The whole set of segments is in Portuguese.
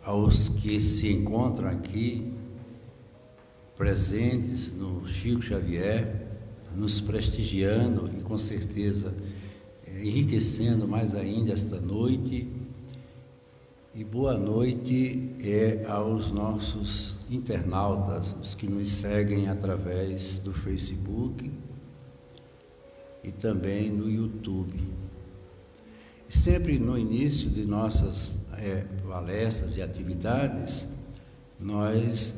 aos que se encontram aqui presentes no Chico Xavier, nos prestigiando e com certeza enriquecendo mais ainda esta noite. E boa noite aos nossos internautas, os que nos seguem através do Facebook e também no YouTube. E sempre no início de nossas palestras e atividades, nós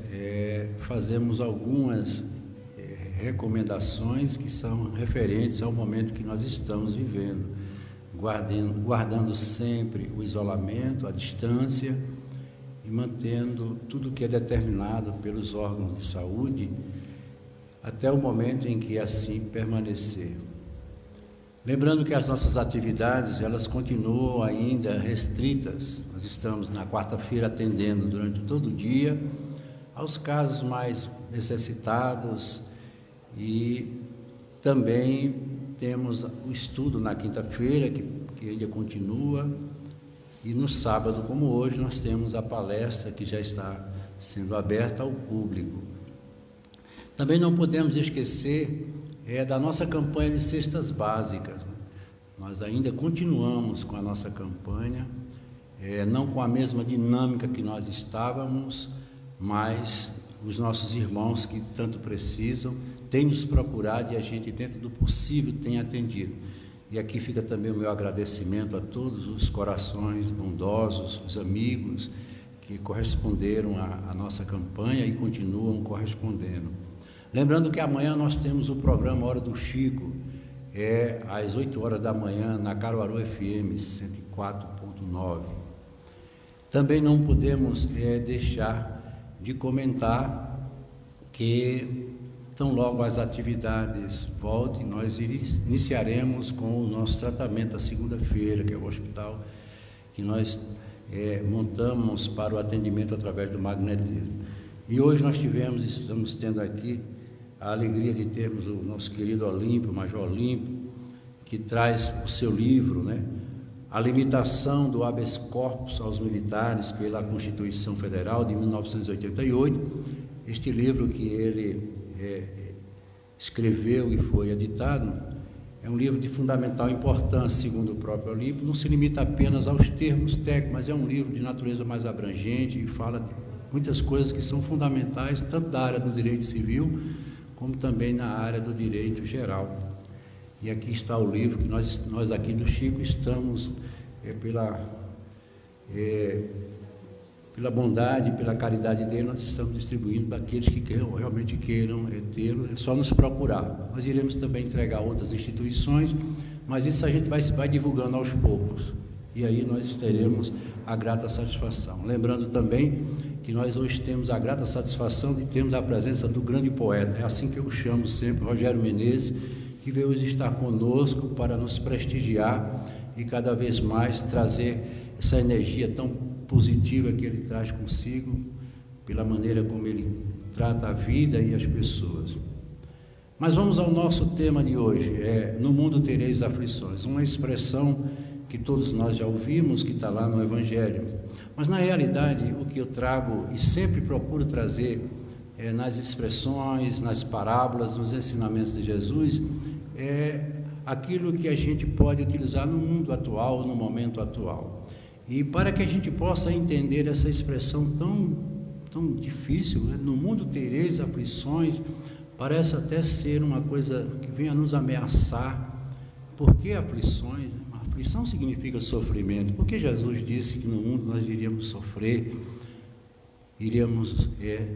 fazemos algumas recomendações que são referentes ao momento que nós estamos vivendo, guardando sempre o isolamento, a distância e mantendo tudo que é determinado pelos órgãos de saúde até o momento em que assim permanecer. Lembrando que as nossas atividades, elas continuam ainda restritas. Nós estamos na quarta-feira atendendo durante todo o dia aos casos mais necessitados e também temos o estudo na quinta-feira, que ainda continua, e no sábado, como hoje, nós temos a palestra que já está sendo aberta ao público. Também não podemos esquecer da nossa campanha de cestas básicas. Nós ainda continuamos com a nossa campanha, não com a mesma dinâmica que nós estávamos, mas os nossos irmãos que tanto precisam têm nos procurado e a gente, dentro do possível, tem atendido. E aqui fica também o meu agradecimento a todos os corações bondosos, os amigos que corresponderam à nossa campanha e continuam correspondendo. Lembrando que amanhã nós temos o programa Hora do Chico, às 8 horas da manhã, na Caruaru FM 104.9. Também não podemos deixar de comentar que, tão logo as atividades voltem, nós iniciaremos com o nosso tratamento a segunda-feira, que é o hospital que nós montamos para o atendimento através do magnetismo. E hoje nós estamos tendo aqui a alegria de termos o nosso querido Olímpio, o Major Olímpio, que traz o seu livro, A Limitação do Habeas Corpus aos Militares pela Constituição Federal de 1988. Este livro que ele escreveu e foi editado é um livro de fundamental importância, segundo o próprio Olímpio. Não se limita apenas aos termos técnicos, mas é um livro de natureza mais abrangente e fala de muitas coisas que são fundamentais, tanto da área do direito civil, como também na área do direito geral. E aqui está o livro que nós aqui do Chico estamos, pela bondade, pela caridade dele, nós estamos distribuindo para aqueles que realmente queiram tê-lo. É só nos procurar. Nós iremos também entregar a outras instituições, mas isso a gente vai divulgando aos poucos. E aí nós teremos a grata satisfação. Lembrando também que nós hoje temos a grata satisfação de termos a presença do grande poeta, é assim que eu chamo sempre, Rogério Menezes, que veio hoje estar conosco para nos prestigiar e cada vez mais trazer essa energia tão positiva que ele traz consigo, pela maneira como ele trata a vida e as pessoas. Mas vamos ao nosso tema de hoje, no mundo tereis aflições, uma expressão que todos nós já ouvimos, que está lá no Evangelho. Mas, na realidade, o que eu trago e sempre procuro trazer nas expressões, nas parábolas, nos ensinamentos de Jesus, é aquilo que a gente pode utilizar no mundo atual, no momento atual. E para que a gente possa entender essa expressão tão difícil, no mundo tereis aflições, parece até ser uma coisa que vem a nos ameaçar. Por que aflições? Aflição significa sofrimento. Porque Jesus disse que no mundo nós iríamos sofrer, iríamos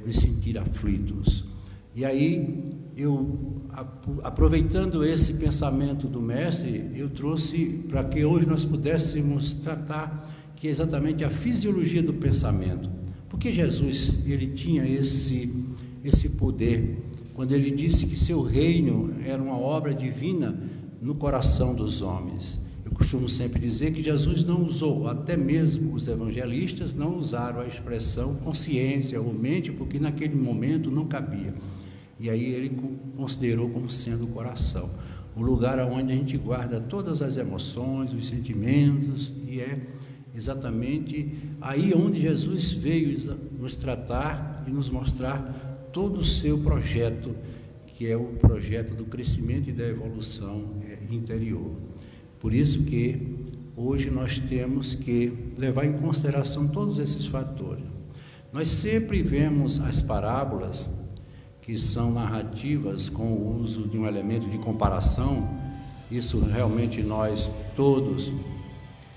nos sentir aflitos. E aí, aproveitando esse pensamento do Mestre, eu trouxe para que hoje nós pudéssemos tratar que é exatamente a fisiologia do pensamento. Porque Jesus, ele tinha esse poder, quando ele disse que seu reino era uma obra divina no coração dos homens. Eu costumo sempre dizer que Jesus não usou, até mesmo os evangelistas não usaram a expressão consciência ou mente, porque naquele momento não cabia. E aí ele considerou como sendo o coração, o lugar onde a gente guarda todas as emoções, os sentimentos, e exatamente aí onde Jesus veio nos tratar e nos mostrar todo o seu projeto, que é o projeto do crescimento e da evolução interior. Por isso que hoje nós temos que levar em consideração todos esses fatores. Nós sempre vemos as parábolas, que são narrativas com o uso de um elemento de comparação. Isso realmente nós todos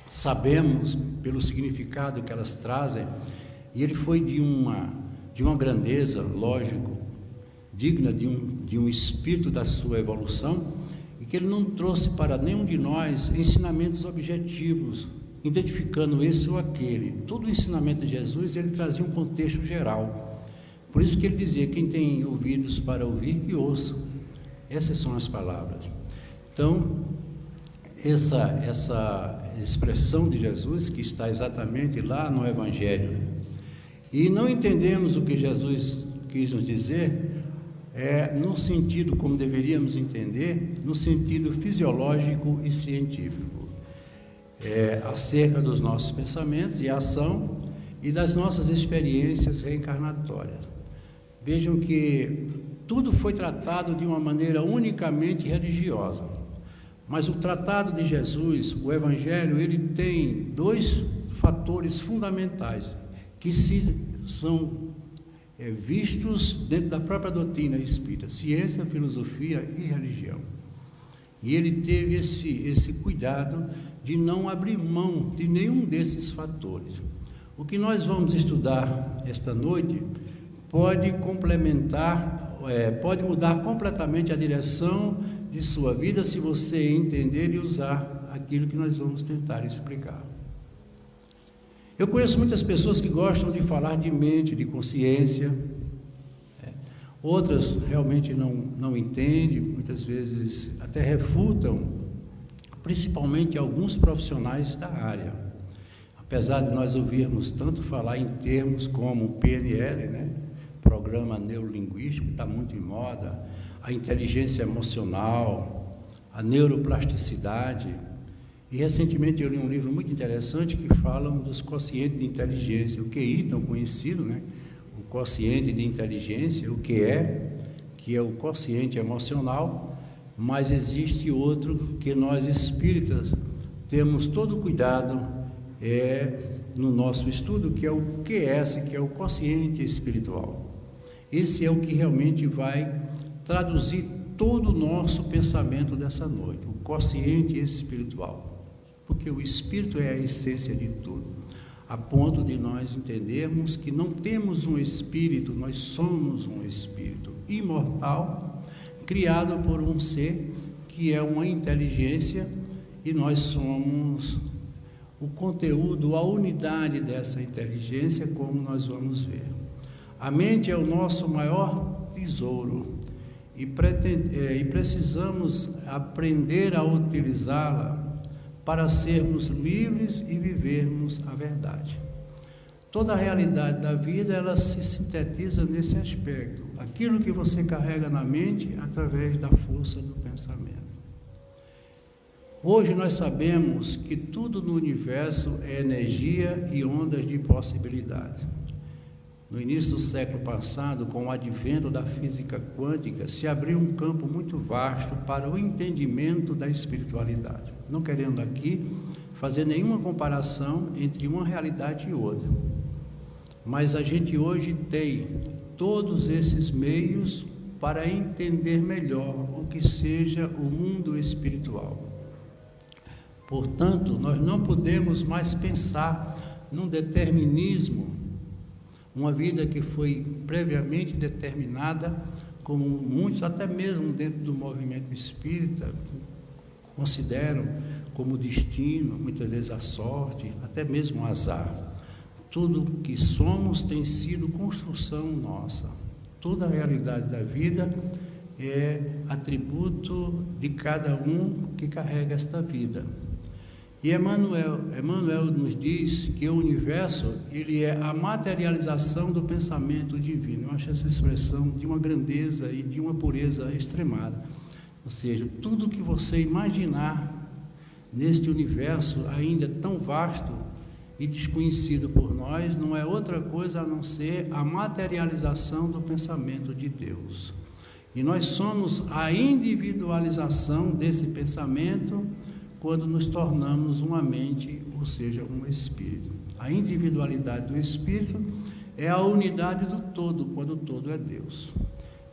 sabemos pelo significado que elas trazem, e ele foi de uma grandeza, lógico, digna de um espírito da sua evolução, e que ele não trouxe para nenhum de nós ensinamentos objetivos, identificando esse ou aquele. Todo o ensinamento de Jesus, ele trazia um contexto geral. Por isso que ele dizia: quem tem ouvidos para ouvir, que ouça. Essas são as palavras. Então, essa expressão de Jesus, que está exatamente lá no Evangelho, e não entendemos o que Jesus quis nos dizer, no sentido como deveríamos entender, no sentido fisiológico e científico, acerca dos nossos pensamentos e ação e das nossas experiências reencarnatórias. Vejam que tudo foi tratado de uma maneira unicamente religiosa, mas o tratado de Jesus, o Evangelho, ele tem dois fatores fundamentais que são vistos dentro da própria doutrina espírita: ciência, filosofia e religião. E ele teve esse cuidado de não abrir mão de nenhum desses fatores. O que nós vamos estudar esta noite pode complementar, pode mudar completamente a direção de sua vida, se você entender e usar aquilo que nós vamos tentar explicar. Eu conheço muitas pessoas que gostam de falar de mente, de consciência. Outras realmente não entendem, muitas vezes até refutam, principalmente alguns profissionais da área. Apesar de nós ouvirmos tanto falar em termos como PNL, Programa Neurolinguístico, que está muito em moda, a inteligência emocional, a neuroplasticidade. E recentemente eu li um livro muito interessante que fala dos quocientes de inteligência, o QI, tão conhecido, o quociente de inteligência, que é o quociente emocional, mas existe outro que nós espíritas temos todo o cuidado no nosso estudo, que é o QS, que é o quociente espiritual. Esse é o que realmente vai traduzir todo o nosso pensamento dessa noite, o quociente espiritual, porque o espírito é a essência de tudo, a ponto de nós entendermos que não temos um espírito, nós somos um espírito imortal, criado por um ser que é uma inteligência, e nós somos o conteúdo, a unidade dessa inteligência, como nós vamos ver. A mente é o nosso maior tesouro, e precisamos aprender a utilizá-la para sermos livres e vivermos a verdade. Toda a realidade da vida, ela se sintetiza nesse aspecto, aquilo que você carrega na mente através da força do pensamento. Hoje nós sabemos que tudo no universo é energia e ondas de possibilidade. No início do século passado, com o advento da física quântica, se abriu um campo muito vasto para o entendimento da espiritualidade. Não querendo aqui fazer nenhuma comparação entre uma realidade e outra, mas a gente hoje tem todos esses meios para entender melhor o que seja o mundo espiritual. Portanto, nós não podemos mais pensar num determinismo, uma vida que foi previamente determinada, como muitos, até mesmo dentro do movimento espírita, consideram como destino, muitas vezes a sorte, até mesmo o azar. Tudo que somos tem sido construção nossa. Toda a realidade da vida é atributo de cada um que carrega esta vida. E Emmanuel nos diz que o universo, ele é a materialização do pensamento divino. Eu acho essa expressão de uma grandeza e de uma pureza extremada. Ou seja, tudo que você imaginar neste universo ainda tão vasto, e desconhecido por nós não é outra coisa a não ser a materialização do pensamento de Deus. E nós somos a individualização desse pensamento quando nos tornamos uma mente, ou seja, um espírito. A individualidade do espírito é a unidade do todo, quando o todo é Deus.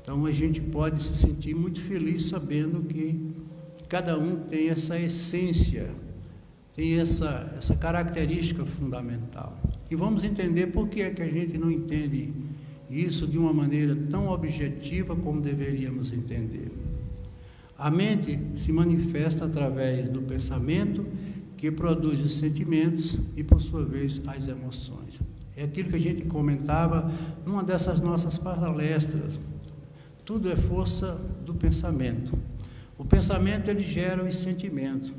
Então a gente pode se sentir muito feliz sabendo que cada um tem essa essência, tem essa característica fundamental. E vamos entender por que é que a gente não entende isso de uma maneira tão objetiva como deveríamos entender. A mente se manifesta através do pensamento, que produz os sentimentos e, por sua vez, as emoções. É aquilo que a gente comentava numa dessas nossas palestras. Tudo é força do pensamento. O pensamento, ele gera os sentimentos.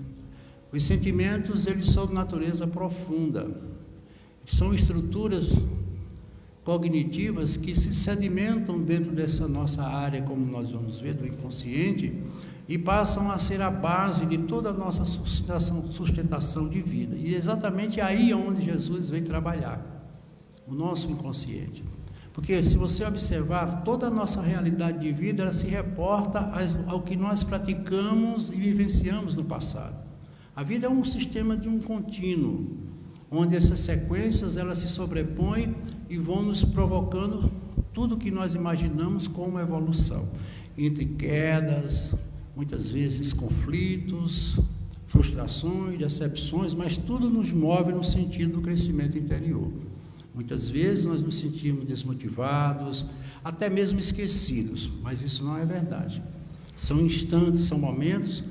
Os sentimentos, eles são de natureza profunda. São estruturas cognitivas que se sedimentam dentro dessa nossa área, como nós vamos ver, do inconsciente, e passam a ser a base de toda a nossa sustentação de vida. E é exatamente aí onde Jesus veio trabalhar, o nosso inconsciente. Porque se você observar, toda a nossa realidade de vida, ela se reporta ao que nós praticamos e vivenciamos no passado. A vida é um sistema de um contínuo, onde essas sequências elas se sobrepõem e vão nos provocando tudo que nós imaginamos como evolução, entre quedas, muitas vezes conflitos, frustrações, decepções, mas tudo nos move no sentido do crescimento interior. Muitas vezes nós nos sentimos desmotivados, até mesmo esquecidos, mas isso não é verdade. São instantes, são momentos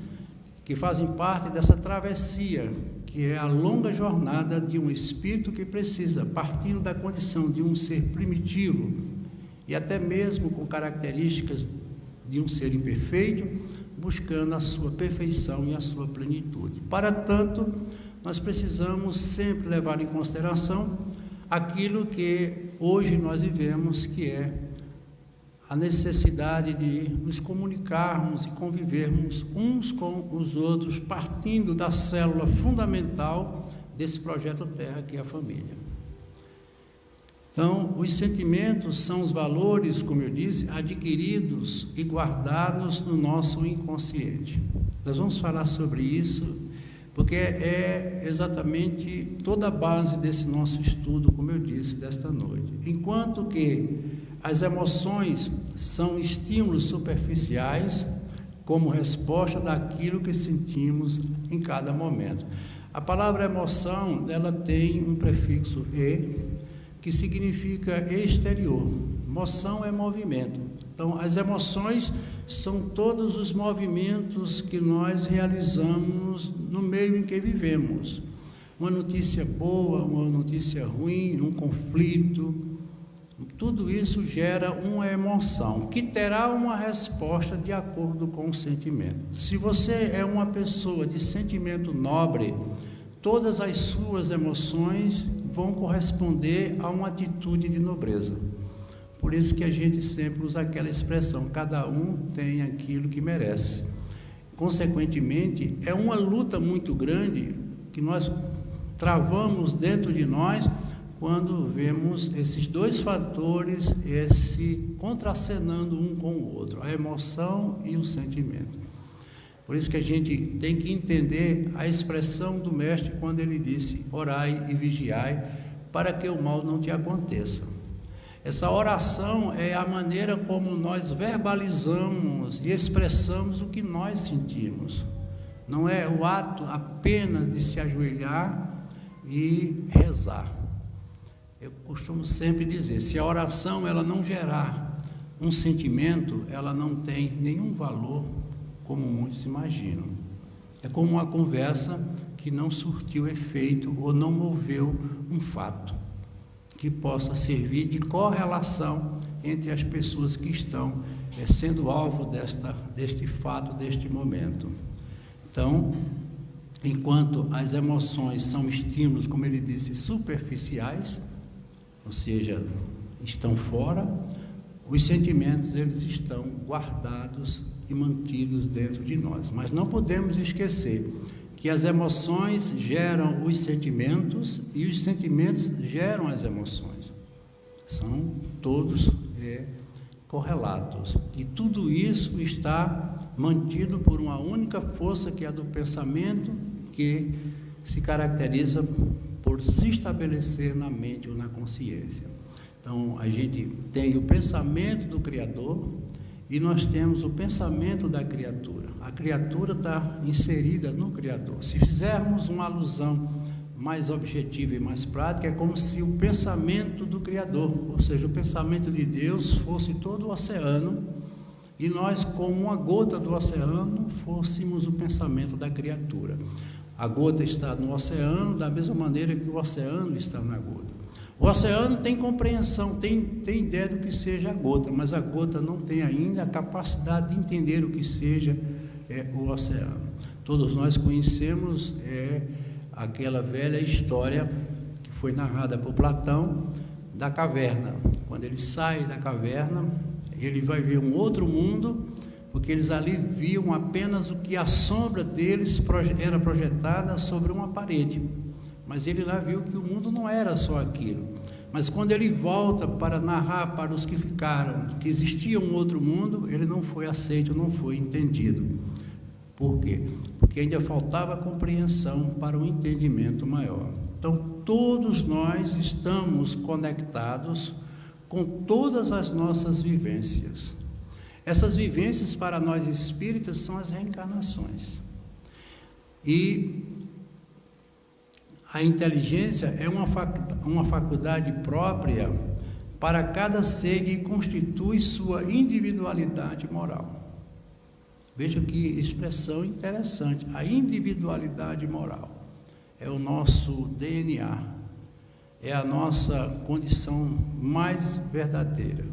que fazem parte dessa travessia, que é a longa jornada de um espírito que precisa, partindo da condição de um ser primitivo e até mesmo com características de um ser imperfeito, buscando a sua perfeição e a sua plenitude. Para tanto, nós precisamos sempre levar em consideração aquilo que hoje nós vivemos, que é a necessidade de nos comunicarmos e convivermos uns com os outros, partindo da célula fundamental desse projeto Terra, que é a família. Então, os sentimentos são os valores, como eu disse, adquiridos e guardados no nosso inconsciente. Nós vamos falar sobre isso, porque é exatamente toda a base desse nosso estudo, como eu disse, desta noite. Enquanto que as emoções são estímulos superficiais, como resposta daquilo que sentimos em cada momento. A palavra emoção, ela tem um prefixo "e", que significa exterior. Moção é movimento. Então, as emoções são todos os movimentos que nós realizamos no meio em que vivemos. Uma notícia boa, uma notícia ruim, um conflito, tudo isso gera uma emoção, que terá uma resposta de acordo com o sentimento. Se você é uma pessoa de sentimento nobre, todas as suas emoções vão corresponder a uma atitude de nobreza. Por isso que a gente sempre usa aquela expressão, cada um tem aquilo que merece. Consequentemente, é uma luta muito grande que nós travamos dentro de nós quando vemos esses dois fatores se contracenando um com o outro, a emoção e o sentimento. Por isso que a gente tem que entender a expressão do mestre quando ele disse: orai e vigiai para que o mal não te aconteça. Essa oração é a maneira como nós verbalizamos e expressamos o que nós sentimos. Não é o ato apenas de se ajoelhar e rezar. Eu costumo sempre dizer, se a oração ela não gerar um sentimento, ela não tem nenhum valor, como muitos imaginam. É como uma conversa que não surtiu efeito ou não moveu um fato que possa servir de correlação entre as pessoas que estão sendo alvo deste fato, deste momento. Então, enquanto as emoções são estímulos, como ele disse, superficiais, ou seja, estão fora, os sentimentos eles estão guardados e mantidos dentro de nós. Mas não podemos esquecer que as emoções geram os sentimentos e os sentimentos geram as emoções. São todos correlatos. E tudo isso está mantido por uma única força, que é a do pensamento, que se caracteriza por se estabelecer na mente ou na consciência. Então, a gente tem o pensamento do Criador e nós temos o pensamento da criatura. A criatura está inserida no Criador. Se fizermos uma alusão mais objetiva e mais prática, é como se o pensamento do Criador, ou seja, o pensamento de Deus, fosse todo o oceano, e nós, como uma gota do oceano, fôssemos o pensamento da criatura. A gota está no oceano, da mesma maneira que o oceano está na gota. O oceano tem compreensão, tem ideia do que seja a gota, mas a gota não tem ainda a capacidade de entender o que seja o oceano. Todos nós conhecemos aquela velha história que foi narrada por Platão, da caverna. Quando ele sai da caverna, ele vai ver um outro mundo, porque eles ali viam apenas o que a sombra deles era projetada sobre uma parede. Mas ele lá viu que o mundo não era só aquilo. Mas quando ele volta para narrar para os que ficaram que existia um outro mundo, ele não foi aceito, não foi entendido. Por quê? Porque ainda faltava compreensão para um entendimento maior. Então, todos nós estamos conectados com todas as nossas vivências. Essas vivências, para nós espíritas, são as reencarnações. E a inteligência é uma faculdade própria para cada ser e constitui sua individualidade moral. Veja que expressão interessante. A individualidade moral é o nosso DNA, é a nossa condição mais verdadeira.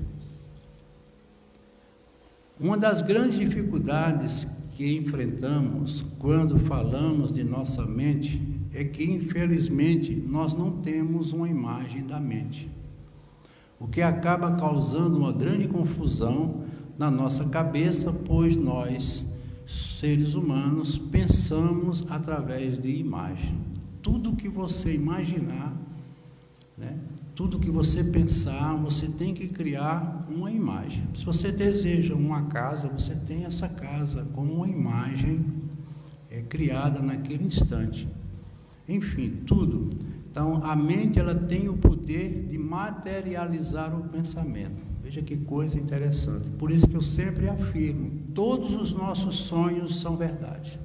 Uma das grandes dificuldades que enfrentamos quando falamos de nossa mente é que, infelizmente, nós não temos uma imagem da mente, o que acaba causando uma grande confusão na nossa cabeça, pois nós, seres humanos, pensamos através de imagem. Tudo que você imaginar, tudo que você pensar, você tem que criar uma imagem. Se você deseja uma casa, você tem essa casa como uma imagem criada naquele instante. Enfim, tudo. Então, a mente, ela tem o poder de materializar o pensamento. Veja que coisa interessante. Por isso que eu sempre afirmo, todos os nossos sonhos são verdade.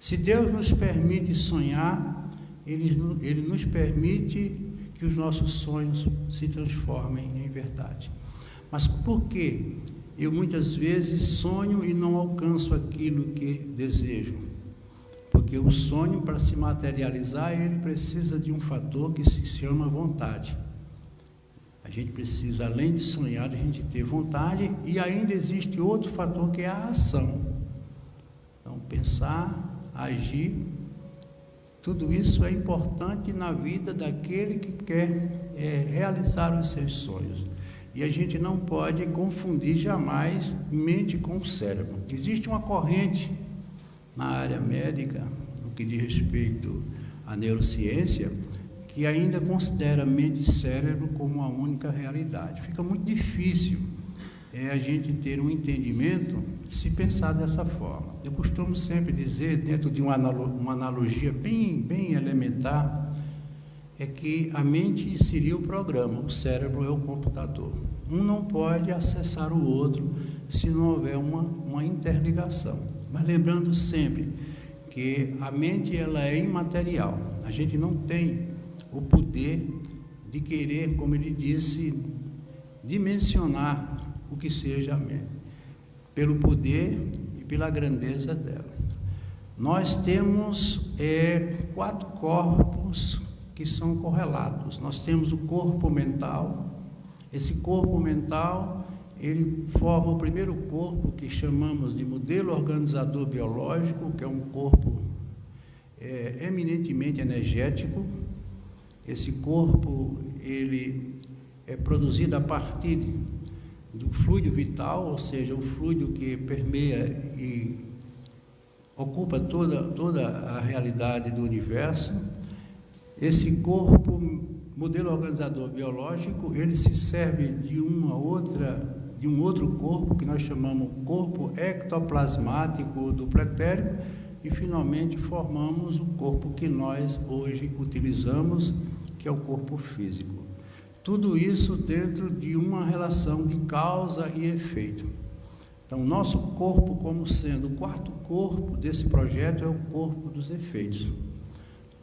Se Deus nos permite sonhar, Ele nos permite que os nossos sonhos se transformem em verdade. Mas por que eu muitas vezes sonho e não alcanço aquilo que desejo? Porque o sonho, para se materializar, ele precisa de um fator que se chama vontade. A gente precisa, além de sonhar, a gente ter vontade, e ainda existe outro fator, que é a ação. Então, pensar, agir, tudo isso é importante na vida daquele que quer realizar os seus sonhos. E a gente não pode confundir jamais mente com cérebro. Existe uma corrente na área médica, no que diz respeito à neurociência, que ainda considera mente e cérebro como a única realidade. Fica muito difícil a gente ter um entendimento se pensar dessa forma. Eu costumo sempre dizer, dentro de uma analogia bem elementar, é que a mente seria o programa, o cérebro é o computador. Um não pode acessar o outro se não houver uma interligação. Mas lembrando sempre que a mente, ela é imaterial. A gente não tem o poder de querer, como ele disse, dimensionar o que seja a mente, pelo poder e pela grandeza dela. Nós temos 4 corpos que são correlatos. Nós temos o corpo mental. Esse corpo mental, ele forma o primeiro corpo, que chamamos de modelo organizador biológico, que é um corpo eminentemente energético. Esse corpo, ele é produzido a partir do fluido vital, ou seja, o fluido que permeia e ocupa toda a realidade do universo. Esse corpo, modelo organizador biológico, ele se serve de um outro corpo, que nós chamamos corpo ectoplasmático do pretérico, e finalmente formamos o corpo que nós hoje utilizamos, que é o corpo físico. Tudo isso dentro de uma relação de causa e efeito. Então, nosso corpo, como sendo o quarto corpo desse projeto, é o corpo dos efeitos.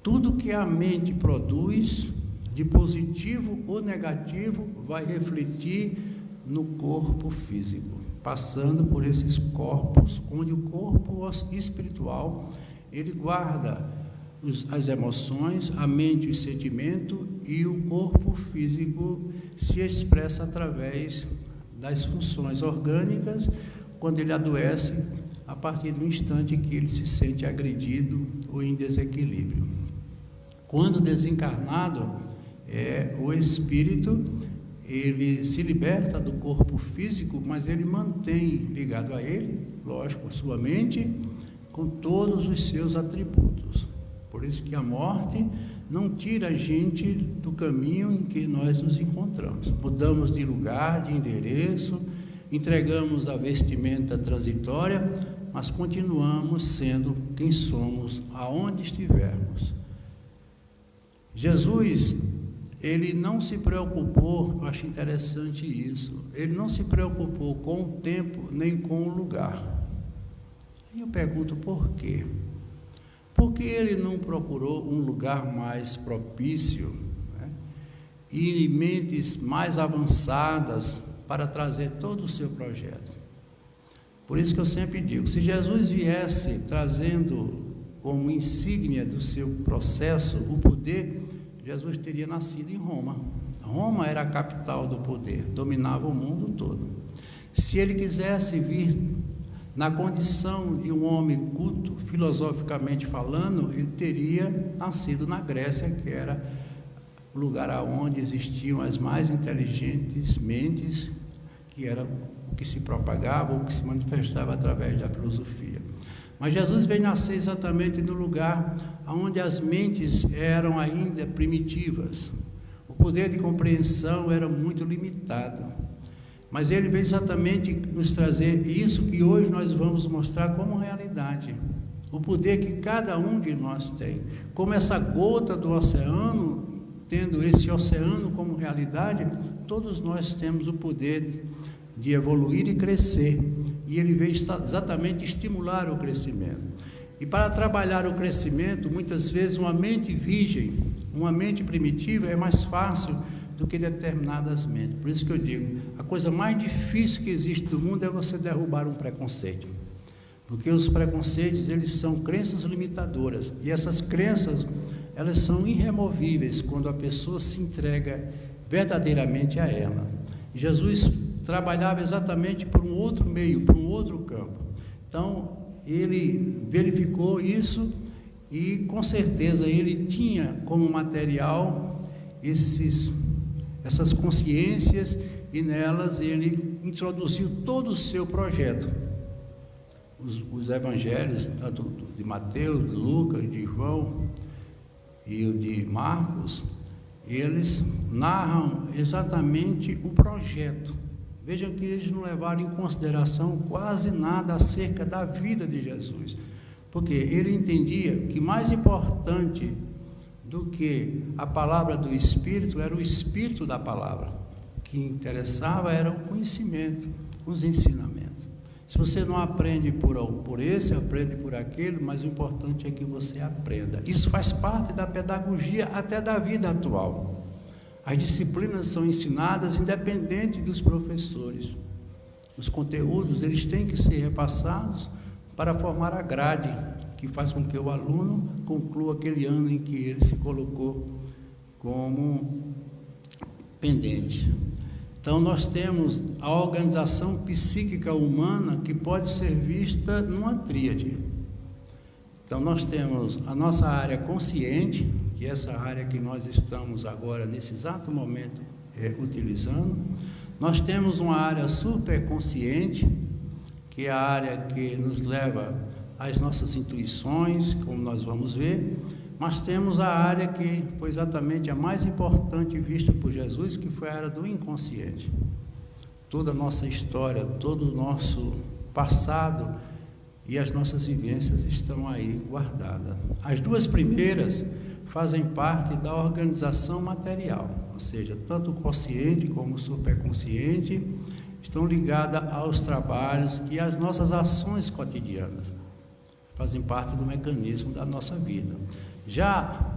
Tudo que a mente produz, de positivo ou negativo, vai refletir no corpo físico, passando por esses corpos, onde o corpo espiritual, ele guarda as emoções, a mente, o sentimento, e o corpo físico se expressa através das funções orgânicas, quando ele adoece, a partir do instante que ele se sente agredido ou em desequilíbrio. Quando desencarnado, o espírito, ele se liberta do corpo físico, mas ele mantém ligado a ele, lógico, a sua mente, com todos os seus atributos. Por isso que a morte não tira a gente do caminho em que nós nos encontramos. Mudamos de lugar, de endereço, entregamos a vestimenta transitória, mas continuamos sendo quem somos, aonde estivermos. Jesus, ele não se preocupou, eu acho interessante isso, ele não se preocupou com o tempo nem com o lugar. E eu pergunto por quê? Por que ele não procurou um lugar mais propício, né, e mentes mais avançadas para trazer todo o seu projeto? Por isso que eu sempre digo, se Jesus viesse trazendo como insígnia do seu processo o poder, Jesus teria nascido em Roma. Roma era a capital do poder, dominava o mundo todo. Se ele quisesse vir na condição de um homem culto, filosoficamente falando, ele teria nascido na Grécia, que era o lugar onde existiam as mais inteligentes mentes, que era o que se propagava, o que se manifestava através da filosofia. Mas Jesus veio nascer exatamente no lugar onde as mentes eram ainda primitivas. O poder de compreensão era muito limitado. Mas ele veio exatamente nos trazer isso que hoje nós vamos mostrar como realidade. O poder que cada um de nós tem. Como essa gota do oceano, tendo esse oceano como realidade, todos nós temos o poder de evoluir e crescer. E ele veio exatamente estimular o crescimento. E para trabalhar o crescimento, muitas vezes uma mente virgem, uma mente primitiva é mais fácil do que determinadas mentes. Por isso que eu digo, a coisa mais difícil que existe do mundo é você derrubar um preconceito. Porque os preconceitos, eles são crenças limitadoras. E essas crenças, elas são irremovíveis quando a pessoa se entrega verdadeiramente a ela. E Jesus trabalhava exatamente por um outro meio, por um outro campo. Então, ele verificou isso e, com certeza, ele tinha como material essas consciências, e nelas ele introduziu todo o seu projeto. Os evangelhos, tanto de Mateus, de Lucas, de João e o de Marcos, eles narram exatamente o projeto. Vejam que eles não levaram em consideração quase nada acerca da vida de Jesus, porque ele entendia que mais importante do que a palavra do Espírito era o Espírito da palavra. O que interessava era o conhecimento, os ensinamentos. Se você não aprende por esse, aprende por aquele, mas o importante é que você aprenda. Isso faz parte da pedagogia até da vida atual. As disciplinas são ensinadas independente dos professores. Os conteúdos, eles têm que ser repassados para formar a grade, que faz com que o aluno conclua aquele ano em que ele se colocou como pendente. Então, nós temos a organização psíquica humana, que pode ser vista numa tríade. Então, nós temos a nossa área consciente, que é essa área que nós estamos agora, nesse exato momento, utilizando. Nós temos uma área superconsciente, que é a área que nos leva as nossas intuições, como nós vamos ver, mas temos a área que foi exatamente a mais importante vista por Jesus, que foi a área do inconsciente. Toda a nossa história, todo o nosso passado e as nossas vivências estão aí guardadas. As duas primeiras fazem parte da organização material, ou seja, tanto o consciente como o superconsciente estão ligadas aos trabalhos e às nossas ações cotidianas, fazem parte do mecanismo da nossa vida. Já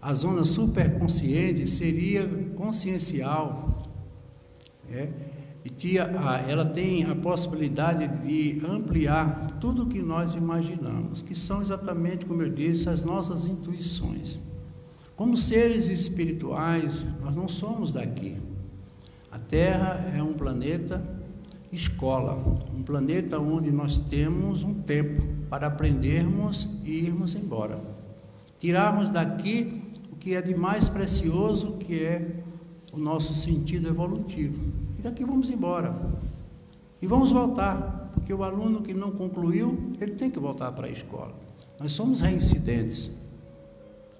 a zona superconsciente seria consciencial, e ela tem a possibilidade de ampliar tudo o que nós imaginamos, que são exatamente, como eu disse, as nossas intuições. Como seres espirituais, nós não somos daqui. A Terra é um planeta escola, um planeta onde nós temos um tempo para aprendermos e irmos embora. Tirarmos daqui o que é de mais precioso, que é o nosso sentido evolutivo. E daqui vamos embora. E vamos voltar, porque o aluno que não concluiu, ele tem que voltar para a escola. Nós somos reincidentes.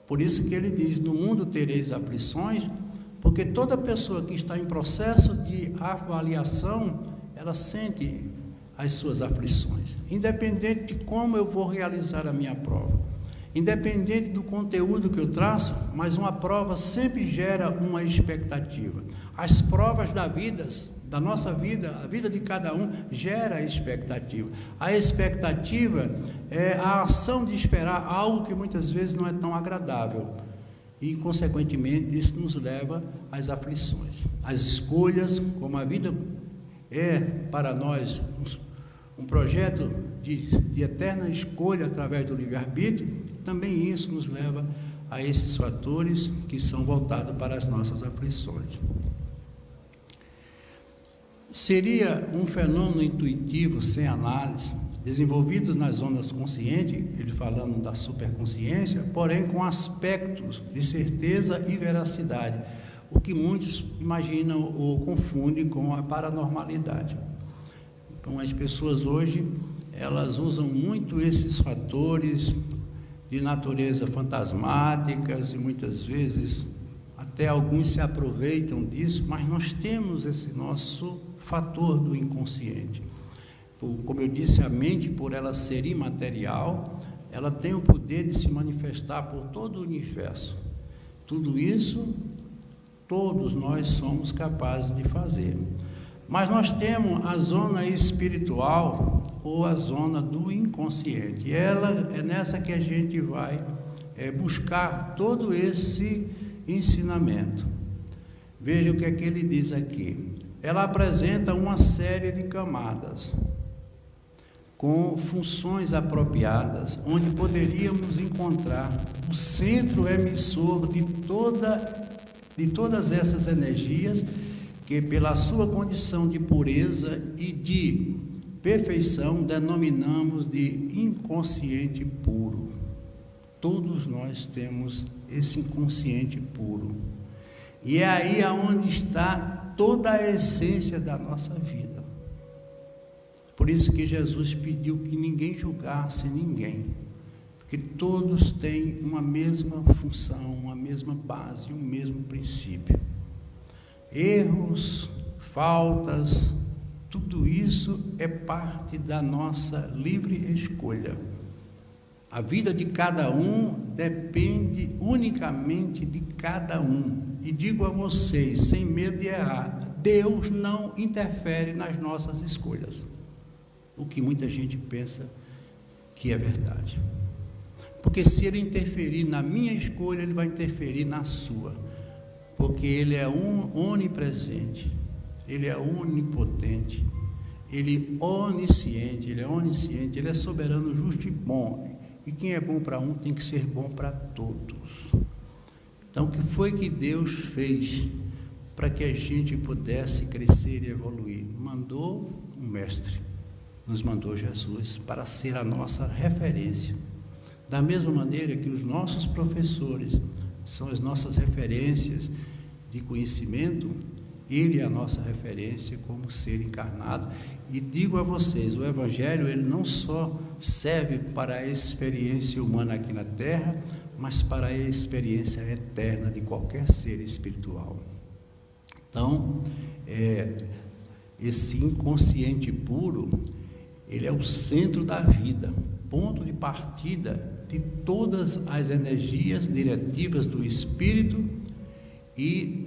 Por isso que ele diz, no mundo tereis aflições, porque toda pessoa que está em processo de avaliação, ela sente as suas aflições, independente de como eu vou realizar a minha prova, independente do conteúdo que eu traço, mas uma prova sempre gera uma expectativa. As provas da nossa vida, a vida de cada um, gera expectativa. A expectativa é a ação de esperar algo que muitas vezes não é tão agradável. E, consequentemente, isso nos leva às aflições. As escolhas, como a vida é para nós um projeto de eterna escolha através do livre-arbítrio, também isso nos leva a esses fatores que são voltados para as nossas aflições. Seria um fenômeno intuitivo, sem análise, desenvolvido nas zonas conscientes, ele falando da superconsciência, porém com aspectos de certeza e veracidade, o que muitos imaginam ou confundem com a paranormalidade. Então, as pessoas hoje, elas usam muito esses fatores de natureza fantasmáticas e muitas vezes até alguns se aproveitam disso, mas nós temos esse nosso fator do inconsciente. Como eu disse, a mente, por ela ser imaterial, ela tem o poder de se manifestar por todo o universo. Tudo isso, todos nós somos capazes de fazer. Mas nós temos a zona espiritual ou a zona do inconsciente. E ela é nessa que a gente vai buscar todo esse ensinamento. Veja o que é que ele diz aqui. Ela apresenta uma série de camadas com funções apropriadas, onde poderíamos encontrar o centro emissor de todas essas energias que, pela sua condição de pureza e de perfeição, denominamos de inconsciente puro. Todos nós temos esse inconsciente puro. E é aí aonde está toda a essência da nossa vida. Por isso que Jesus pediu que ninguém julgasse ninguém, porque todos têm uma mesma função, uma mesma base, um mesmo princípio. Erros, faltas, tudo isso é parte da nossa livre escolha. A vida de cada um depende unicamente de cada um. E digo a vocês, sem medo de errar, Deus não interfere nas nossas escolhas. O que muita gente pensa que é verdade. Porque se Ele interferir na minha escolha, Ele vai interferir na sua. Porque Ele é onipresente, Ele é onipotente, Ele é onisciente, Ele é soberano, justo e bom. E quem é bom para um tem que ser bom para todos. Então, o que foi que Deus fez para que a gente pudesse crescer e evoluir? Mandou um mestre, nos mandou Jesus para ser a nossa referência. Da mesma maneira que os nossos professores são as nossas referências de conhecimento, Ele é a nossa referência como ser encarnado. E digo a vocês, o Evangelho, ele não só serve para a experiência humana aqui na Terra, mas para a experiência eterna de qualquer ser espiritual. Então, esse inconsciente puro, ele é o centro da vida, ponto de partida de todas as energias diretivas do espírito e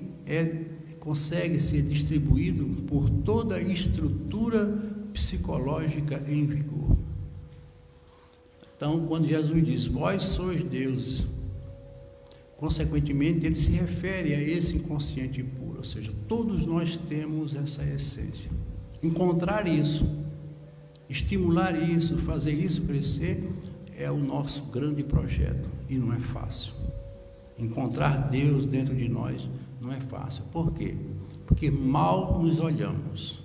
consegue ser distribuído por toda a estrutura psicológica em vigor. Então, quando Jesus diz, vós sois deuses, consequentemente, ele se refere a esse inconsciente puro, ou seja, todos nós temos essa essência. Encontrar isso, estimular isso, fazer isso crescer, é o nosso grande projeto, e não é fácil. Encontrar Deus dentro de nós não é fácil. Por quê? Porque mal nos olhamos.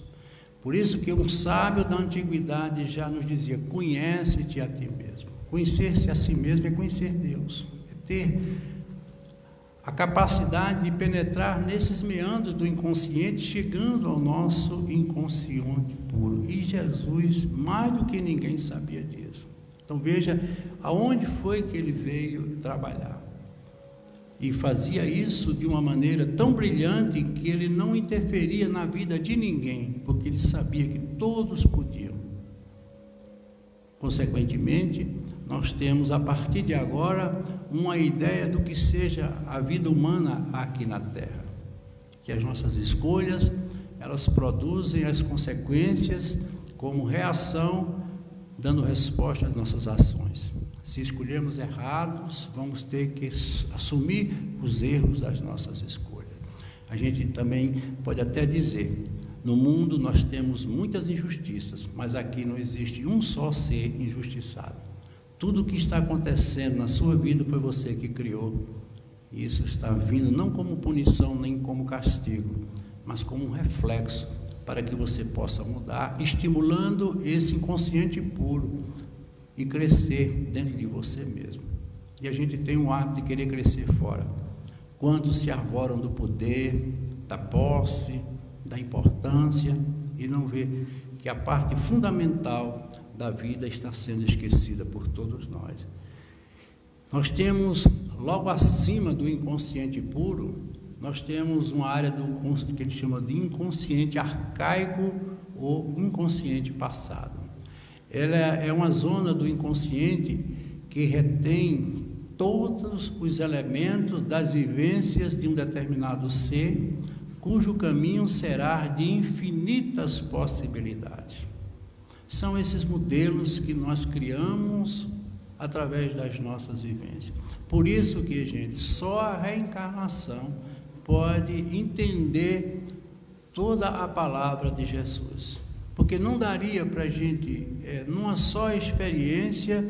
Por isso que um sábio da antiguidade já nos dizia, conhece-te a ti mesmo. Conhecer-se a si mesmo é conhecer Deus, é ter a capacidade de penetrar nesses meandros do inconsciente, chegando ao nosso inconsciente puro. E Jesus, mais do que ninguém, sabia disso. Então veja aonde foi que ele veio trabalhar. E fazia isso de uma maneira tão brilhante que ele não interferia na vida de ninguém, porque ele sabia que todos podiam. Consequentemente, nós temos a partir de agora uma ideia do que seja a vida humana aqui na Terra. Que as nossas escolhas, elas produzem as consequências como reação, dando resposta às nossas ações. Se escolhermos errados, vamos ter que assumir os erros das nossas escolhas. A gente também pode até dizer, no mundo nós temos muitas injustiças, mas aqui não existe um só ser injustiçado. Tudo o que está acontecendo na sua vida foi você que criou. E isso está vindo não como punição, nem como castigo, mas como um reflexo para que você possa mudar, estimulando esse inconsciente puro e crescer dentro de você mesmo. E a gente tem o hábito de querer crescer fora. Quantos se arvoram do poder, da posse, da importância e não vê que a parte fundamental da vida está sendo esquecida por todos nós. Nós temos, logo acima do inconsciente puro, nós temos uma área que ele chama de inconsciente arcaico ou inconsciente passado. Ela é uma zona do inconsciente que retém todos os elementos das vivências de um determinado ser, cujo caminho será de infinitas possibilidades. São esses modelos que nós criamos através das nossas vivências. Por isso que, gente, só a reencarnação pode entender toda a palavra de Jesus. Porque não daria para a gente, numa só experiência,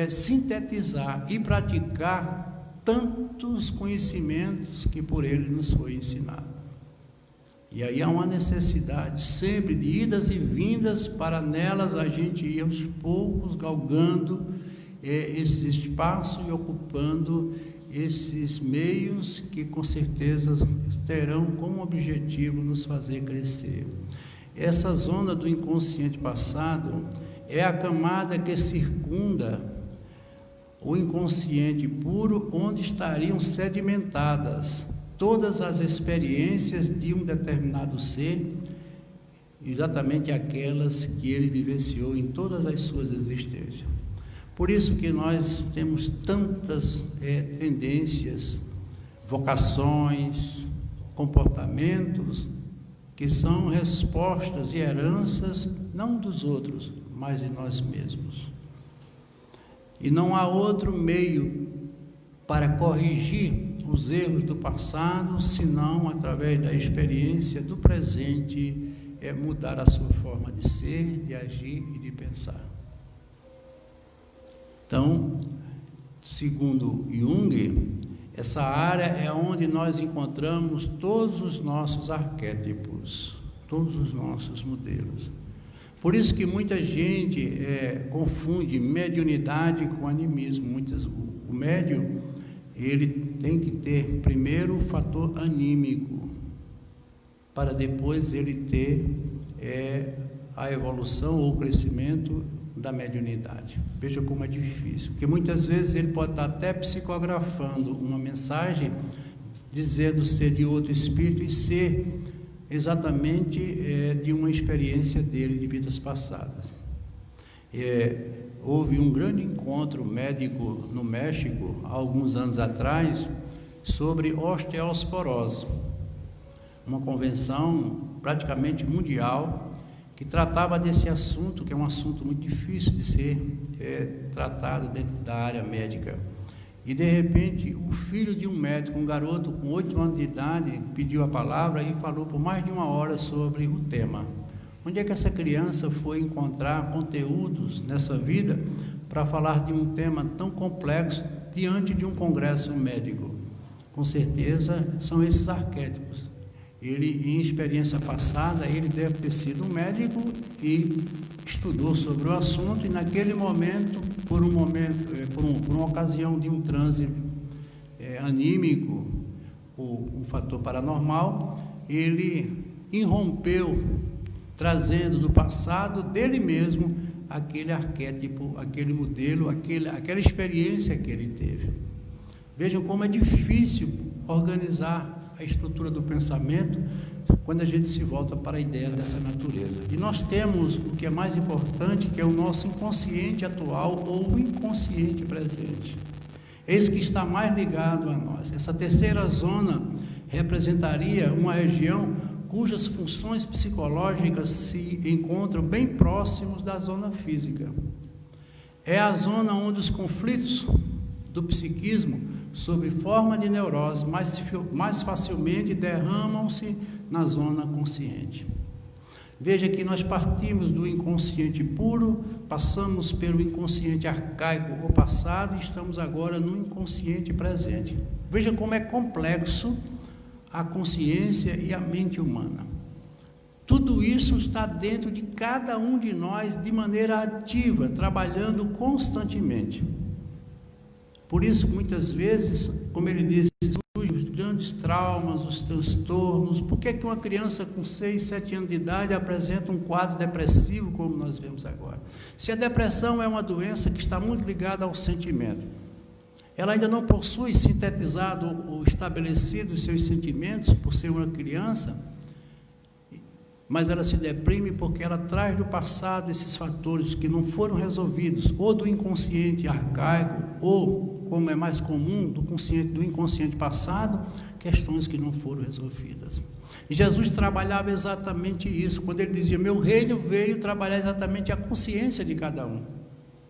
sintetizar e praticar tantos conhecimentos que por ele nos foi ensinado. E aí há uma necessidade sempre de idas e vindas para nelas a gente ir aos poucos galgando esse espaço e ocupando esses meios que com certeza terão como objetivo nos fazer crescer. Essa zona do inconsciente passado é a camada que circunda o inconsciente puro, onde estariam sedimentadas todas as experiências de um determinado ser, exatamente aquelas que ele vivenciou em todas as suas existências. Por isso que nós temos tantas tendências, vocações, comportamentos, que são respostas e heranças, não dos outros, mas de nós mesmos. E não há outro meio para corrigir os erros do passado, senão através da experiência do presente, mudar a sua forma de ser, de agir e de pensar. Então, segundo Jung, essa área é onde nós encontramos todos os nossos arquétipos, todos os nossos modelos. Por isso que muita gente confunde mediunidade com animismo. O médium, ele tem que ter primeiro o fator anímico. para depois ele ter a evolução ou o crescimento da mediunidade. Veja como é difícil, porque muitas vezes ele pode estar até psicografando uma mensagem, dizendo ser de outro espírito e ser exatamente de uma experiência dele de vidas passadas. Houve um grande encontro médico no México, há alguns anos atrás, sobre osteoporose, uma convenção praticamente mundial que tratava desse assunto, que é um assunto muito difícil de ser tratado dentro da área médica. E de repente o filho de um médico, um garoto com 8 anos de idade, pediu a palavra e falou por mais de 1 hora sobre o tema. Onde é que essa criança foi encontrar conteúdos nessa vida para falar de um tema tão complexo diante de um congresso médico? Com certeza são esses arquétipos. Ele, em experiência passada, ele deve ter sido um médico e estudou sobre o assunto, e naquele momento, por uma ocasião de um transe anímico, ou um fator paranormal, ele irrompeu, trazendo do passado dele mesmo aquele arquétipo, aquele modelo, aquela experiência que ele teve. Vejam como é difícil organizar a estrutura do pensamento quando a gente se volta para a ideia dessa natureza. E nós temos o que é mais importante, que é o nosso inconsciente atual ou o inconsciente presente. Esse que está mais ligado a nós. Essa terceira zona representaria uma região cujas funções psicológicas se encontram bem próximos da zona física. É a zona onde os conflitos do psiquismo, sob forma de neurose, mais facilmente derramam-se na zona consciente. Veja que nós partimos do inconsciente puro, passamos pelo inconsciente arcaico ou passado e estamos agora no inconsciente presente. Veja como é complexo a consciência e a mente humana. Tudo isso está dentro de cada um de nós de maneira ativa, trabalhando constantemente. Por isso, muitas vezes, como ele disse, surgem os grandes traumas, os transtornos. Por que uma criança com 6, 7 anos de idade apresenta um quadro depressivo, como nós vemos agora? Se a depressão é uma doença que está muito ligada ao sentimento, ela ainda não possui sintetizado ou estabelecido os seus sentimentos, por ser uma criança, mas ela se deprime porque ela traz do passado esses fatores que não foram resolvidos, ou do inconsciente arcaico, ou, como é mais comum, do inconsciente passado, questões que não foram resolvidas. E Jesus trabalhava exatamente isso, quando ele dizia, meu reino veio trabalhar exatamente a consciência de cada um.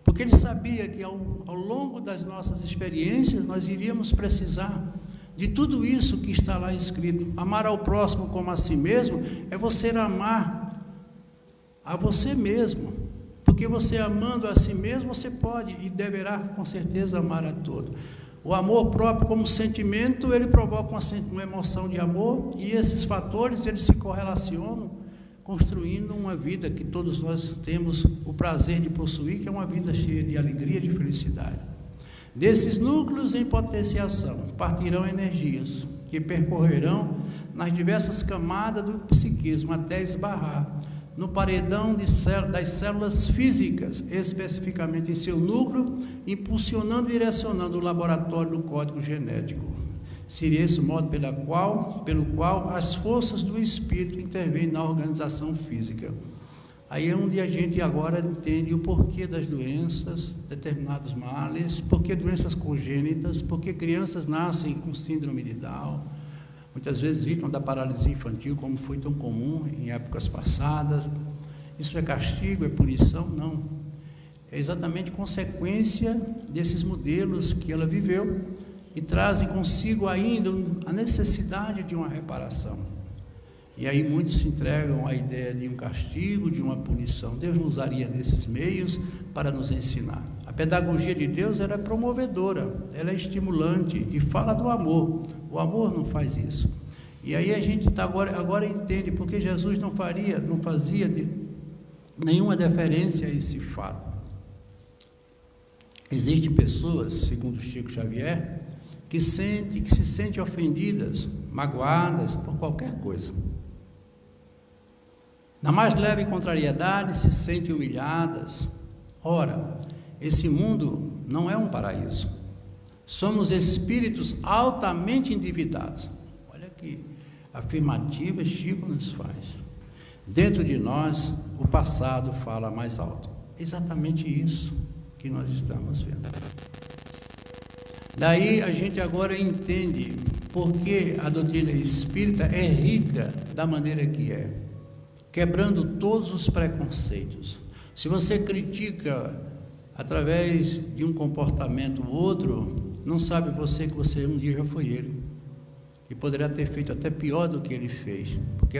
Porque ele sabia que ao longo das nossas experiências, nós iríamos precisar de tudo isso que está lá escrito. Amar ao próximo como a si mesmo é você amar a você mesmo, porque você amando a si mesmo, você pode e deverá com certeza amar a todos. O amor próprio como sentimento, ele provoca uma emoção de amor, e esses fatores, eles se correlacionam, construindo uma vida que todos nós temos o prazer de possuir, que é uma vida cheia de alegria e de felicidade. Desses núcleos em potenciação partirão energias que percorrerão nas diversas camadas do psiquismo até esbarrar no paredão das células físicas, especificamente em seu núcleo, impulsionando e direcionando o laboratório do código genético. Seria esse o modo pelo qual as forças do espírito intervêm na organização física. Aí é onde a gente agora entende o porquê das doenças, determinados males, porquê doenças congênitas, porque crianças nascem com síndrome de Down, muitas vezes vítimas da paralisia infantil, como foi tão comum em épocas passadas. Isso é castigo, é punição? Não. É exatamente consequência desses modelos que ela viveu e trazem consigo ainda a necessidade de uma reparação. E aí muitos se entregam à ideia de um castigo, de uma punição. Deus não usaria desses meios para nos ensinar. A pedagogia de Deus, ela é promovedora, ela é estimulante e fala do amor. O amor não faz isso. E aí a gente agora entende porque Jesus não fazia nenhuma deferência a esse fato. Existem pessoas, segundo Chico Xavier, que se sentem ofendidas, magoadas por qualquer coisa. Na mais leve contrariedade se sentem humilhadas. Ora, esse mundo não é um paraíso. Somos espíritos altamente endividados. Olha que afirmativa Chico nos faz. Dentro de nós, o passado fala mais alto. Exatamente isso que nós estamos vendo. Daí a gente agora entende por que a doutrina espírita é rica da maneira que é, quebrando todos os preconceitos. Se você critica através de um comportamento ou outro, não sabe você que você um dia já foi ele, e poderia ter feito até pior do que ele fez, porque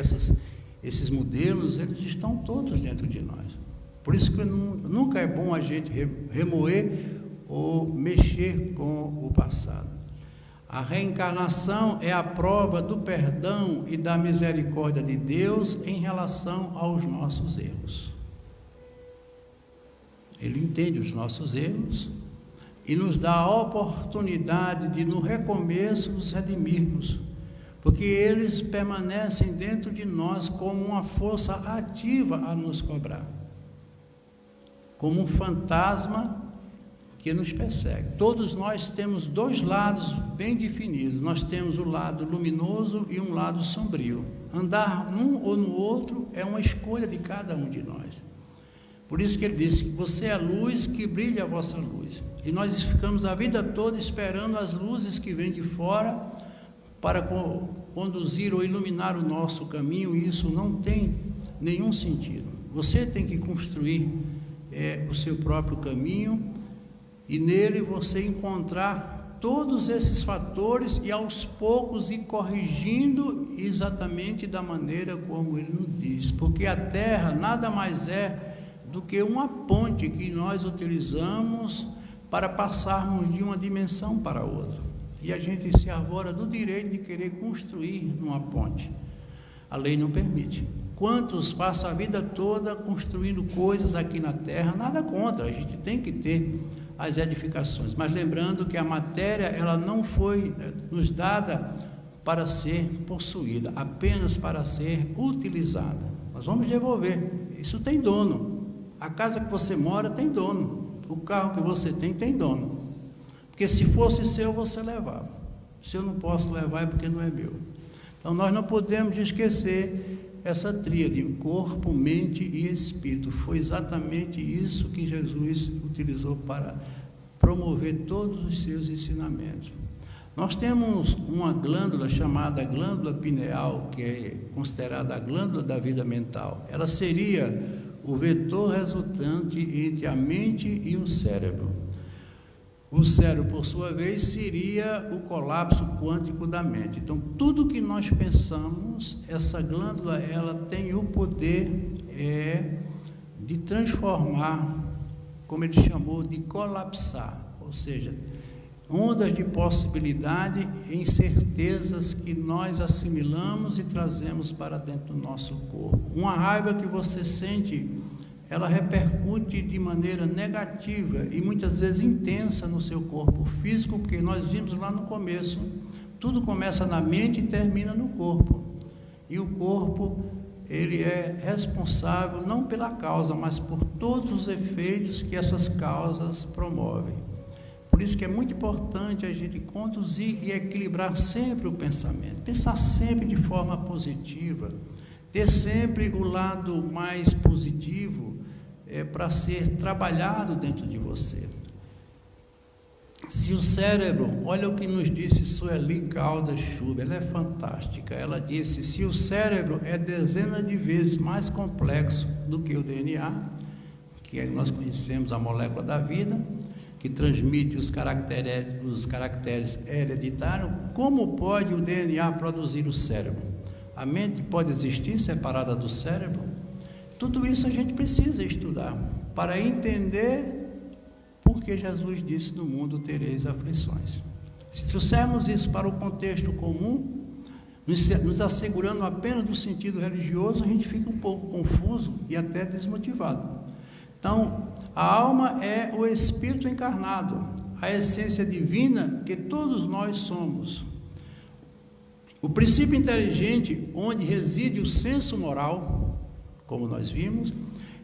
esses modelos, eles estão todos dentro de nós. Por isso que nunca é bom a gente remoer ou mexer com o passado. A reencarnação é a prova do perdão e da misericórdia de Deus em relação aos nossos erros. Ele entende os nossos erros e nos dá a oportunidade de, no recomeço, nos redimirmos, porque eles permanecem dentro de nós como uma força ativa a nos cobrar, como um fantasma que nos persegue. Todos nós temos dois lados bem definidos. Nós temos o lado luminoso e um lado sombrio. Andar num ou no outro é uma escolha de cada um de nós. Por isso que ele disse que você é a luz, que brilha a vossa luz. E nós ficamos a vida toda esperando as luzes que vêm de fora para conduzir ou iluminar o nosso caminho, e isso não tem nenhum sentido. Você tem que construir o seu próprio caminho, e nele você encontrar todos esses fatores e aos poucos ir corrigindo exatamente da maneira como ele nos diz, porque a Terra nada mais é do que uma ponte que nós utilizamos para passarmos de uma dimensão para outra, e a gente se arvora do direito de querer construir uma ponte. A lei não permite. Quantos passam a vida toda construindo coisas aqui na Terra? Nada contra, a gente tem que ter as edificações, mas lembrando que a matéria, ela não foi nos dada para ser possuída, apenas para ser utilizada. Nós vamos devolver, isso tem dono. A casa que você mora tem dono, o carro que você tem dono, porque se fosse seu você levava, se eu não posso levar é porque não é meu. Então nós não podemos esquecer essa tríade, corpo, mente e espírito. Foi exatamente isso que Jesus utilizou para promover todos os seus ensinamentos. Nós temos uma glândula chamada glândula pineal, que é considerada a glândula da vida mental. Ela seria o vetor resultante entre a mente e o cérebro. O cérebro, por sua vez, seria o colapso quântico da mente. Então, tudo que nós pensamos, essa glândula, ela tem o poder de transformar, como ele chamou, de colapsar, ou seja, ondas de possibilidade em certezas que nós assimilamos e trazemos para dentro do nosso corpo. Uma raiva que você sente, ela repercute de maneira negativa e muitas vezes intensa no seu corpo físico, porque nós vimos lá no começo, tudo começa na mente e termina no corpo. E o corpo, ele é responsável não pela causa, mas por todos os efeitos que essas causas promovem. Por isso que é muito importante a gente conduzir e equilibrar sempre o pensamento, pensar sempre de forma positiva, ter sempre o lado mais positivo para ser trabalhado dentro de você. Se o cérebro, olha o que nos disse Sueli Caldas Schubert, ela é fantástica, ela disse, se o cérebro é dezenas de vezes mais complexo do que o DNA, que nós conhecemos a molécula da vida, que transmite os caracteres hereditários, como pode o DNA produzir o cérebro? A mente pode existir separada do cérebro? Tudo isso a gente precisa estudar para entender porque Jesus disse, no mundo tereis aflições. Se trouxermos isso para o contexto comum, nos assegurando apenas do sentido religioso, a gente fica um pouco confuso e até desmotivado. Então, a alma é o espírito encarnado, a essência divina que todos nós somos. O princípio inteligente, onde reside o senso moral, como nós vimos,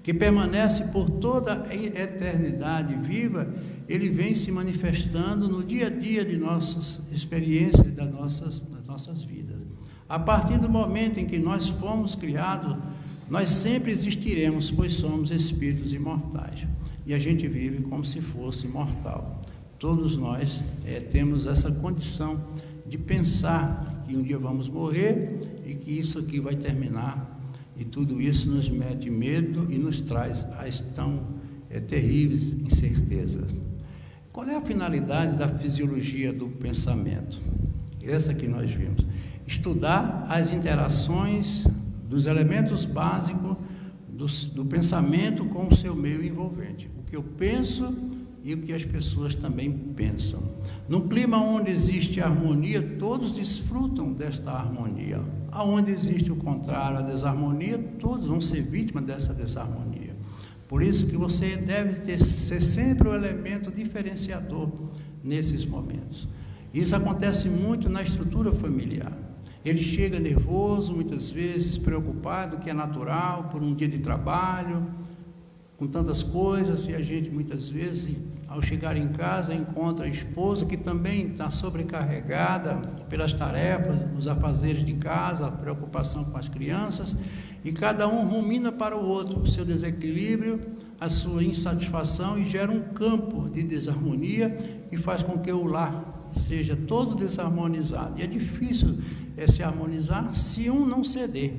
que permanece por toda a eternidade viva, ele vem se manifestando no dia a dia de nossas experiências, das nossas vidas. A partir do momento em que nós fomos criados, nós sempre existiremos, pois somos espíritos imortais. E a gente vive como se fosse imortal. Todos nós temos essa condição de pensar que um dia vamos morrer e que isso aqui vai terminar. E tudo isso nos mete medo e nos traz as tão terríveis incertezas. Qual é a finalidade da fisiologia do pensamento? Essa que nós vimos. Estudar as interações dos elementos básicos do pensamento com o seu meio envolvente. O que eu penso e o que as pessoas também pensam. Num clima onde existe harmonia, todos desfrutam desta harmonia. Aonde existe o contrário, a desarmonia, todos vão ser vítimas dessa desarmonia. Por isso que você deve ser sempre o elemento diferenciador nesses momentos. Isso acontece muito na estrutura familiar. Ele chega nervoso, muitas vezes preocupado, que é natural, por um dia de trabalho, com tantas coisas, e a gente muitas vezes, ao chegar em casa, encontra a esposa que também está sobrecarregada pelas tarefas, os afazeres de casa, a preocupação com as crianças, e cada um rumina para o outro o seu desequilíbrio, a sua insatisfação, e gera um campo de desarmonia e faz com que o lar seja todo desarmonizado. E é difícil se harmonizar se um não ceder.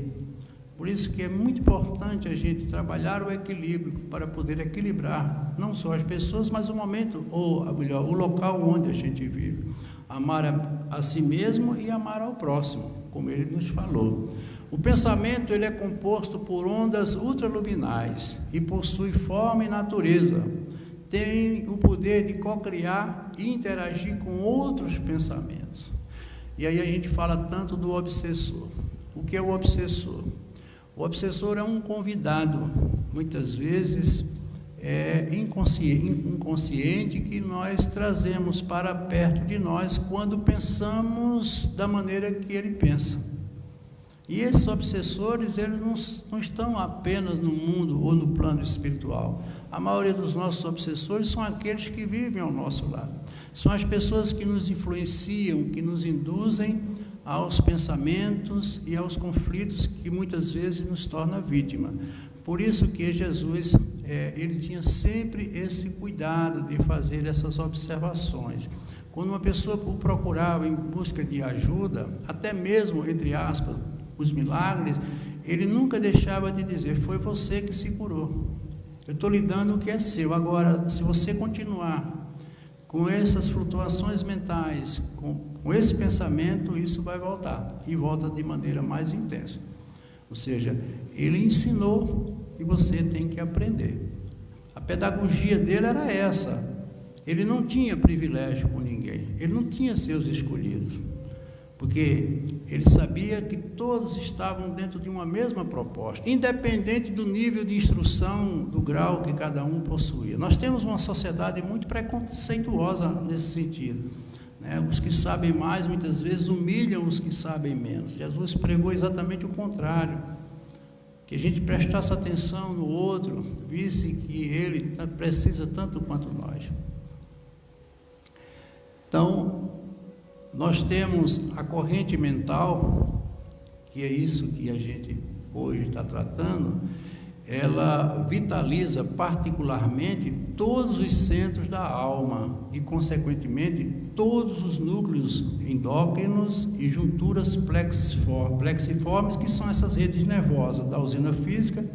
Por isso que é muito importante a gente trabalhar o equilíbrio para poder equilibrar não só as pessoas, mas o momento, ou melhor, o local onde a gente vive. Amar a si mesmo e amar ao próximo, como ele nos falou. O pensamento ele é composto por ondas ultraluminais e possui forma e natureza. Tem o poder de co-criar e interagir com outros pensamentos. E aí a gente fala tanto do obsessor. O que é o obsessor? O obsessor é um convidado, muitas vezes inconsciente, que nós trazemos para perto de nós quando pensamos da maneira que ele pensa. E esses obsessores, eles não estão apenas no mundo ou no plano espiritual. A maioria dos nossos obsessores são aqueles que vivem ao nosso lado. São as pessoas que nos influenciam, que nos induzem aos pensamentos e aos conflitos que muitas vezes nos torna vítima. Por isso que Jesus, ele tinha sempre esse cuidado de fazer essas observações. Quando uma pessoa o procurava em busca de ajuda, até mesmo, entre aspas, os milagres, ele nunca deixava de dizer: foi você que se curou. Eu estou lhe dando o que é seu. Agora, se você continuar com essas flutuações mentais, com esse pensamento, isso vai voltar, e volta de maneira mais intensa. Ou seja, ele ensinou e você tem que aprender. A pedagogia dele era essa. Ele não tinha privilégio com ninguém, ele não tinha seus escolhidos, porque ele sabia que todos estavam dentro de uma mesma proposta, independente do nível de instrução, do grau que cada um possuía. Nós temos uma sociedade muito preconceituosa nesse sentido, né? Os que sabem mais, muitas vezes, humilham os que sabem menos. Jesus pregou exatamente o contrário, que a gente prestasse atenção no outro, visse que ele precisa tanto quanto nós. Então, nós temos a corrente mental, que é isso que a gente hoje está tratando. Ela vitaliza particularmente todos os centros da alma e, consequentemente, todos os núcleos endócrinos e junturas plexiformes, que são essas redes nervosas da usina física,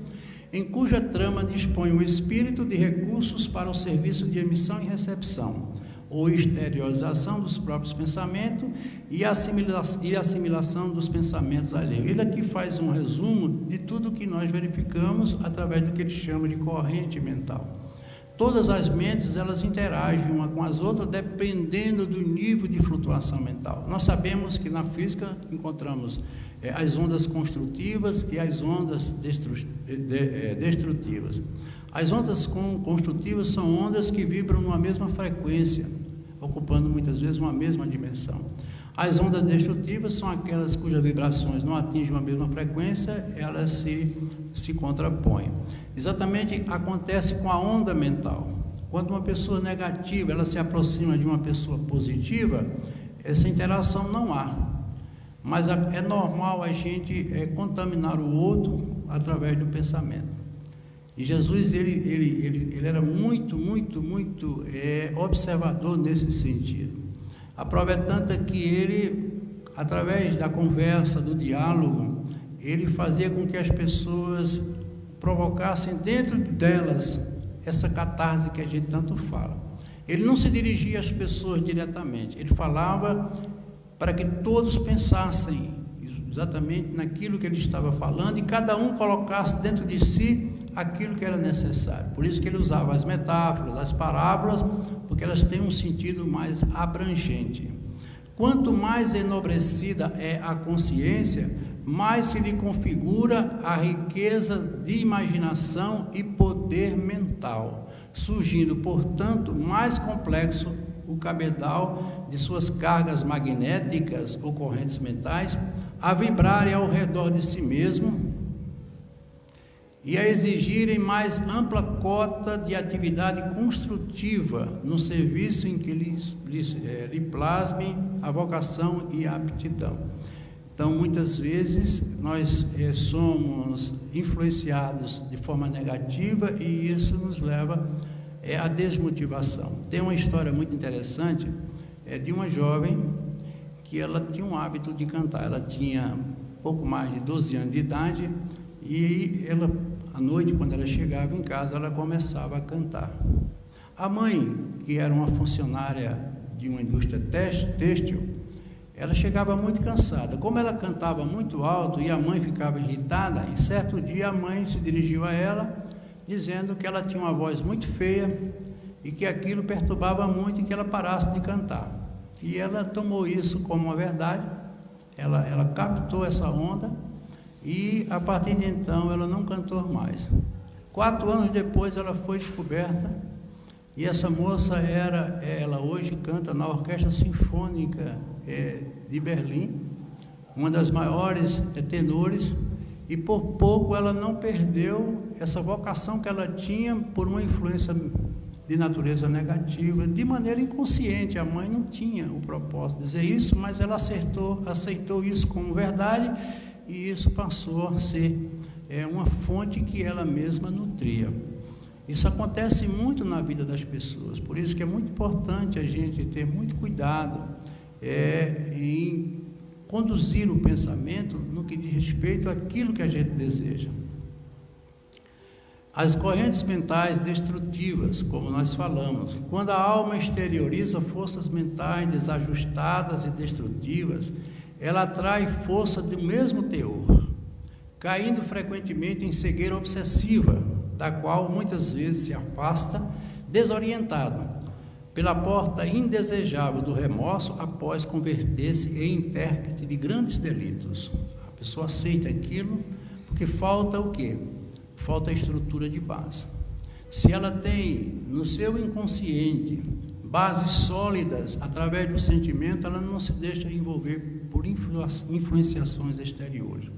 em cuja trama dispõe o espírito de recursos para o serviço de emissão e recepção, ou exteriorização dos próprios pensamentos e assimilação dos pensamentos alheios. Ele aqui faz um resumo de tudo que nós verificamos através do que ele chama de corrente mental. Todas as mentes, elas interagem uma com as outras dependendo do nível de flutuação mental. Nós sabemos que na física encontramos as ondas construtivas e as ondas destrutivas. As ondas construtivas são ondas que vibram numa mesma frequência, ocupando muitas vezes uma mesma dimensão. As ondas destrutivas são aquelas cujas vibrações não atingem a mesma frequência, elas se contrapõem. Exatamente acontece com a onda mental. Quando uma pessoa negativa ela se aproxima de uma pessoa positiva, essa interação não há. Mas é normal a gente contaminar o outro através do pensamento. E Jesus ele era muito observador nesse sentido. A prova é tanta que ele, através da conversa, do diálogo, ele fazia com que as pessoas provocassem dentro delas essa catarse que a gente tanto fala. Ele não se dirigia às pessoas diretamente, ele falava para que todos pensassem exatamente naquilo que ele estava falando e cada um colocasse dentro de si aquilo que era necessário. Por isso que ele usava as metáforas, as parábolas, porque elas têm um sentido mais abrangente. Quanto mais enobrecida é a consciência, mais se lhe configura a riqueza de imaginação e poder mental, surgindo, portanto, mais complexo o cabedal de suas cargas magnéticas ou correntes mentais a vibrarem ao redor de si mesmo e a exigirem mais ampla cota de atividade construtiva no serviço em que lhe plasmem a vocação e a aptidão. Então, muitas vezes, nós somos influenciados de forma negativa e isso nos leva à desmotivação. Tem uma história muito interessante de uma jovem que ela tinha um hábito de cantar. Ela tinha pouco mais de 12 anos de idade e ela, à noite, quando ela chegava em casa, ela começava a cantar. A mãe, que era uma funcionária de uma indústria têxtil, ela chegava muito cansada. Como ela cantava muito alto e a mãe ficava irritada, em certo dia a mãe se dirigiu a ela, dizendo que ela tinha uma voz muito feia e que aquilo perturbava muito e que ela parasse de cantar. E ela tomou isso como uma verdade, ela captou essa onda e a partir de então ela não cantou mais. 4 anos depois ela foi descoberta e essa moça ela hoje canta na Orquestra Sinfônica de Berlim, uma das maiores tenores, e por pouco ela não perdeu essa vocação que ela tinha por uma influência de natureza negativa, de maneira inconsciente. A mãe não tinha o propósito de dizer isso, mas ela aceitou isso como verdade e isso passou a ser uma fonte que ela mesma nutria. Isso acontece muito na vida das pessoas, por isso que é muito importante a gente ter muito cuidado em conduzir o pensamento no que diz respeito àquilo que a gente deseja. As correntes mentais destrutivas, como nós falamos, quando a alma exterioriza forças mentais desajustadas e destrutivas, ela atrai força do mesmo teor, caindo frequentemente em cegueira obsessiva, da qual muitas vezes se afasta, desorientado, pela porta indesejável do remorso após converter-se em intérprete de grandes delitos. A pessoa aceita aquilo porque falta o quê? Falta a estrutura de base. Se ela tem no seu inconsciente bases sólidas através do sentimento, ela não se deixa envolver por influenciações exteriores.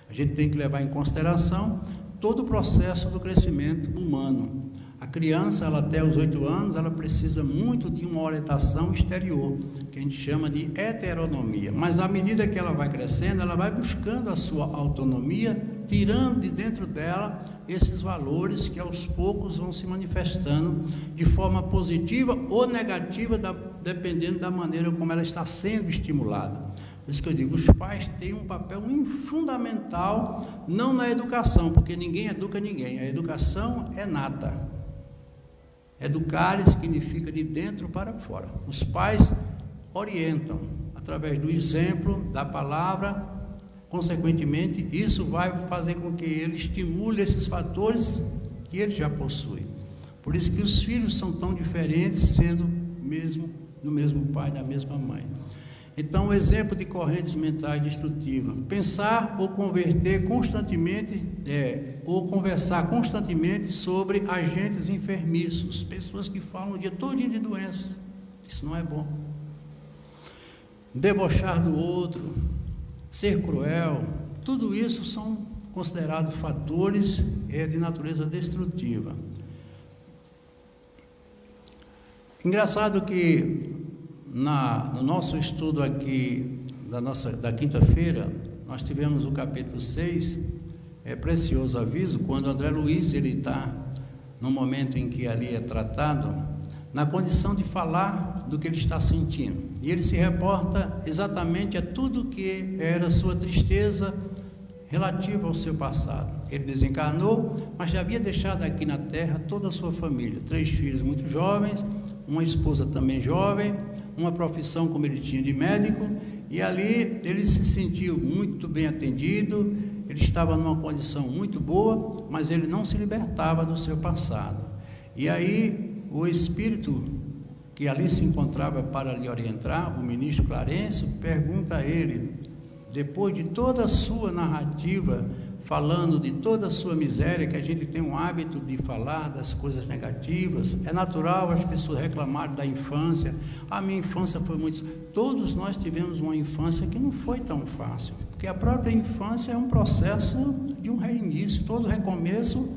A gente tem que levar em consideração todo o processo do crescimento humano. A criança, ela até os 8 anos, ela precisa muito de uma orientação exterior, que a gente chama de heteronomia. Mas à medida que ela vai crescendo, ela vai buscando a sua autonomia, tirando de dentro dela esses valores que aos poucos vão se manifestando de forma positiva ou negativa, dependendo da maneira como ela está sendo estimulada. Por isso que eu digo, os pais têm um papel fundamental, não na educação, porque ninguém educa ninguém, a educação é nata. Educar significa de dentro para fora. Os pais orientam através do exemplo, da palavra, consequentemente, isso vai fazer com que ele estimule esses fatores que ele já possui. Por isso que os filhos são tão diferentes, sendo do mesmo pai, da mesma mãe. Então, o exemplo de correntes mentais destrutivas: pensar ou converter constantemente, ou conversar constantemente sobre agentes enfermiços, pessoas que falam o dia todo de doenças. Isso não é bom. debochar do outro, ser cruel, tudo isso são considerados fatores de natureza destrutiva. Engraçado que no nosso estudo aqui da quinta-feira, nós tivemos o capítulo 6, precioso aviso, quando André Luiz ele está no momento em que ali é tratado, na condição de falar do que ele está sentindo, e ele se reporta exatamente a tudo que era sua tristeza relativa ao seu passado. Ele desencarnou, mas já havia deixado aqui na terra toda a sua família, 3 filhos muito jovens, uma esposa também jovem, uma profissão como ele tinha de médico, e ali ele se sentiu muito bem atendido, ele estava numa condição muito boa, mas ele não se libertava do seu passado. E aí o espírito que ali se encontrava para lhe orientar, o ministro Clarencio, pergunta a ele, depois de toda a sua narrativa, falando de toda a sua miséria, que a gente tem um hábito de falar das coisas negativas, é natural as pessoas reclamarem da infância, a minha infância foi muito... Todos nós tivemos uma infância que não foi tão fácil, porque a própria infância é um processo de um reinício, todo recomeço,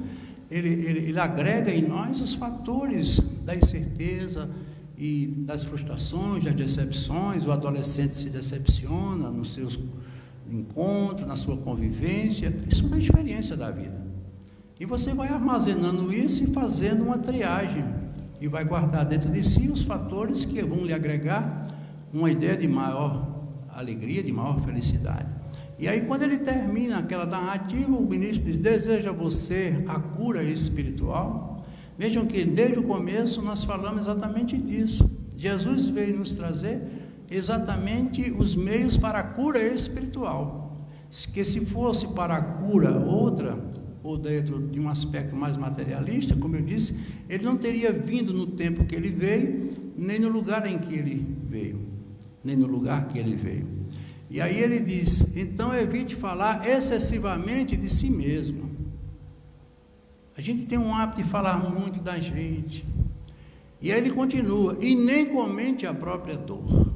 ele agrega em nós os fatores da incerteza e das frustrações, das decepções. O adolescente se decepciona nos seus encontros, na sua convivência, isso é a experiência da vida. E você vai armazenando isso e fazendo uma triagem, e vai guardar dentro de si os fatores que vão lhe agregar uma ideia de maior alegria, de maior felicidade. E aí, quando ele termina aquela narrativa, o ministro diz: deseja você a cura espiritual? Vejam que desde o começo nós falamos exatamente disso. Jesus veio nos trazer exatamente os meios para a cura espiritual, que se fosse para a cura outra, ou dentro de um aspecto mais materialista, como eu disse, ele não teria vindo no tempo que ele veio, nem no lugar em que ele veio, nem no lugar que ele veio. E aí ele diz: então evite falar excessivamente de si mesmo. A gente tem um hábito de falar muito da gente. E aí ele continua: e nem comente a própria dor.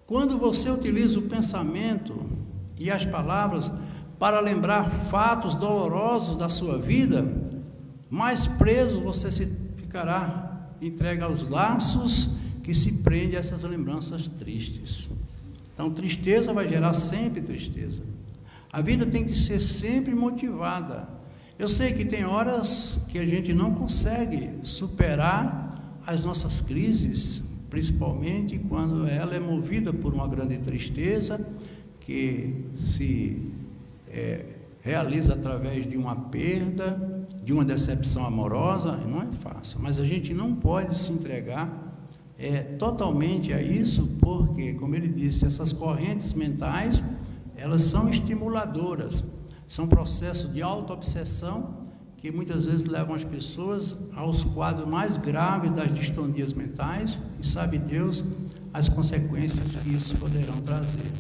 Quando você utiliza o pensamento e as palavras para lembrar fatos dolorosos da sua vida, mais preso você se ficará, entregue aos laços que se prende a essas lembranças tristes. Então, tristeza vai gerar sempre tristeza. A vida tem que ser sempre motivada. Eu sei que tem horas que a gente não consegue superar as nossas crises, principalmente quando ela é movida por uma grande tristeza que se realiza através de uma perda, de uma decepção amorosa. Não é fácil, mas a gente não pode se entregar totalmente a isso, porque, como ele disse, essas correntes mentais, elas são estimuladoras, são processos de auto-obsessão que muitas vezes levam as pessoas aos quadros mais graves das distonias mentais, e sabe Deus as consequências que isso poderão trazer.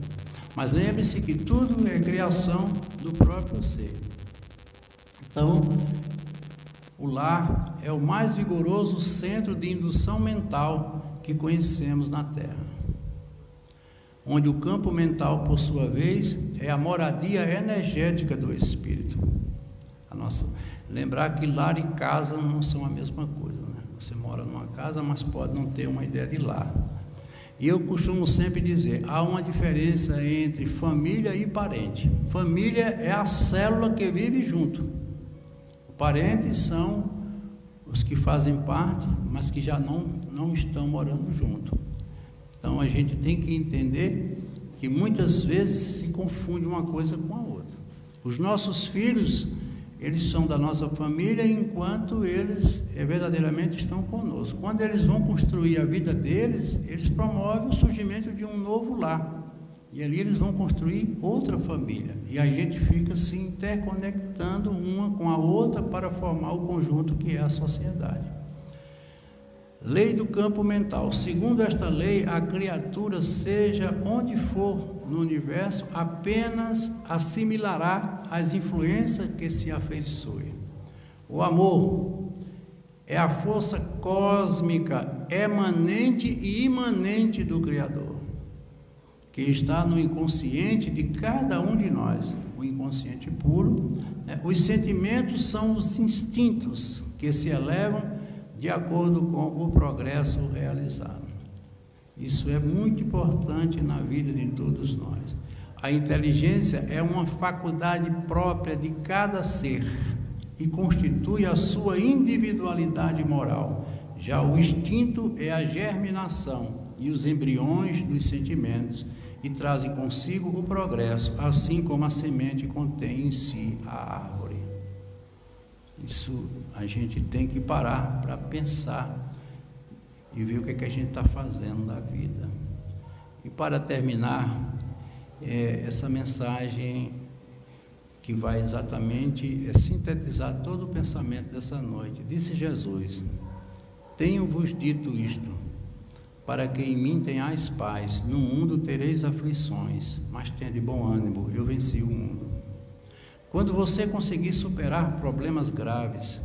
Mas lembre-se que tudo é criação do próprio ser. Então, o lar é o mais vigoroso centro de indução mental que conhecemos na Terra, onde o campo mental, por sua vez, é a moradia energética do espírito. Lembrar que lar e casa não são a mesma coisa, né? Você mora numa casa, mas pode não ter uma ideia de lar. E eu costumo sempre dizer, há uma diferença entre família e parente. Família é a célula que vive junto. Parentes são os que fazem parte, mas que já não estão morando junto. Então a gente tem que entender que muitas vezes se confunde uma coisa com a outra. Os nossos filhos, eles são da nossa família enquanto eles verdadeiramente estão conosco. Quando eles vão construir a vida deles, eles promovem o surgimento de um novo lar. E ali eles vão construir outra família. E a gente fica se interconectando uma com a outra para formar o conjunto que é a sociedade. Lei do campo mental. Segundo esta lei, a criatura, seja onde for no universo, apenas assimilará as influências que se afeiçoe. O amor é a força cósmica emanente e imanente do Criador. que está no inconsciente de cada um de nós, o inconsciente puro, né? Os sentimentos são os instintos que se elevam de acordo com o progresso realizado. Isso é muito importante na vida de todos nós. A inteligência é uma faculdade própria de cada ser e constitui a sua individualidade moral. Já o instinto é a germinação e os embriões dos sentimentos e trazem consigo o progresso, assim como a semente contém em si a árvore. Isso a gente tem que parar para pensar e ver o que é que a gente está fazendo na vida. E para terminar, essa mensagem que vai exatamente sintetizar todo o pensamento dessa noite. Disse Jesus: tenho-vos dito isto, para que em mim tenhais paz. No mundo tereis aflições, mas tende bom ânimo, eu venci o mundo. Quando você conseguir superar problemas graves,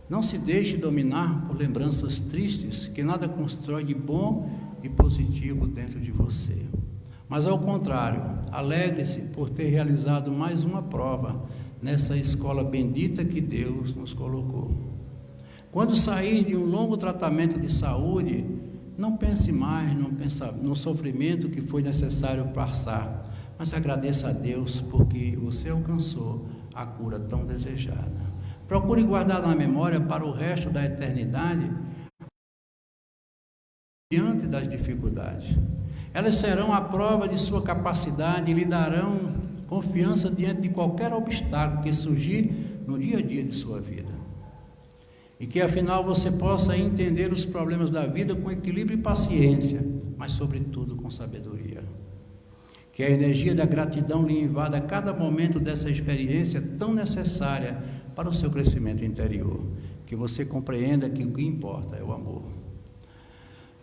não se deixe dominar por lembranças tristes, que nada constrói de bom e positivo dentro de você. Mas ao contrário, alegre-se por ter realizado mais uma prova nessa escola bendita que Deus nos colocou. Quando sair de um longo tratamento de saúde, não pense mais no sofrimento que foi necessário passar, mas agradeça a Deus porque você alcançou a cura tão desejada. Procure guardar na memória para o resto da eternidade diante das dificuldades. Elas serão a prova de sua capacidade e lhe darão confiança diante de qualquer obstáculo que surgir no dia a dia de sua vida. E que afinal você possa entender os problemas da vida com equilíbrio e paciência, mas sobretudo com sabedoria. Que a energia da gratidão lhe invada a cada momento dessa experiência tão necessária para o seu crescimento interior. Que você compreenda que o que importa é o amor.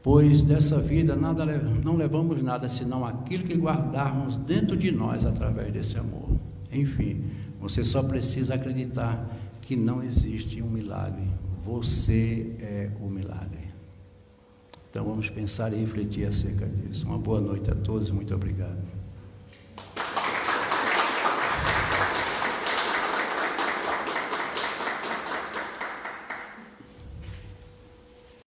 Pois dessa vida não levamos nada senão aquilo que guardarmos dentro de nós através desse amor. Enfim, você só precisa acreditar que não existe um milagre. Você é o milagre. Então vamos pensar e refletir acerca disso. Uma boa noite a todos, muito obrigado.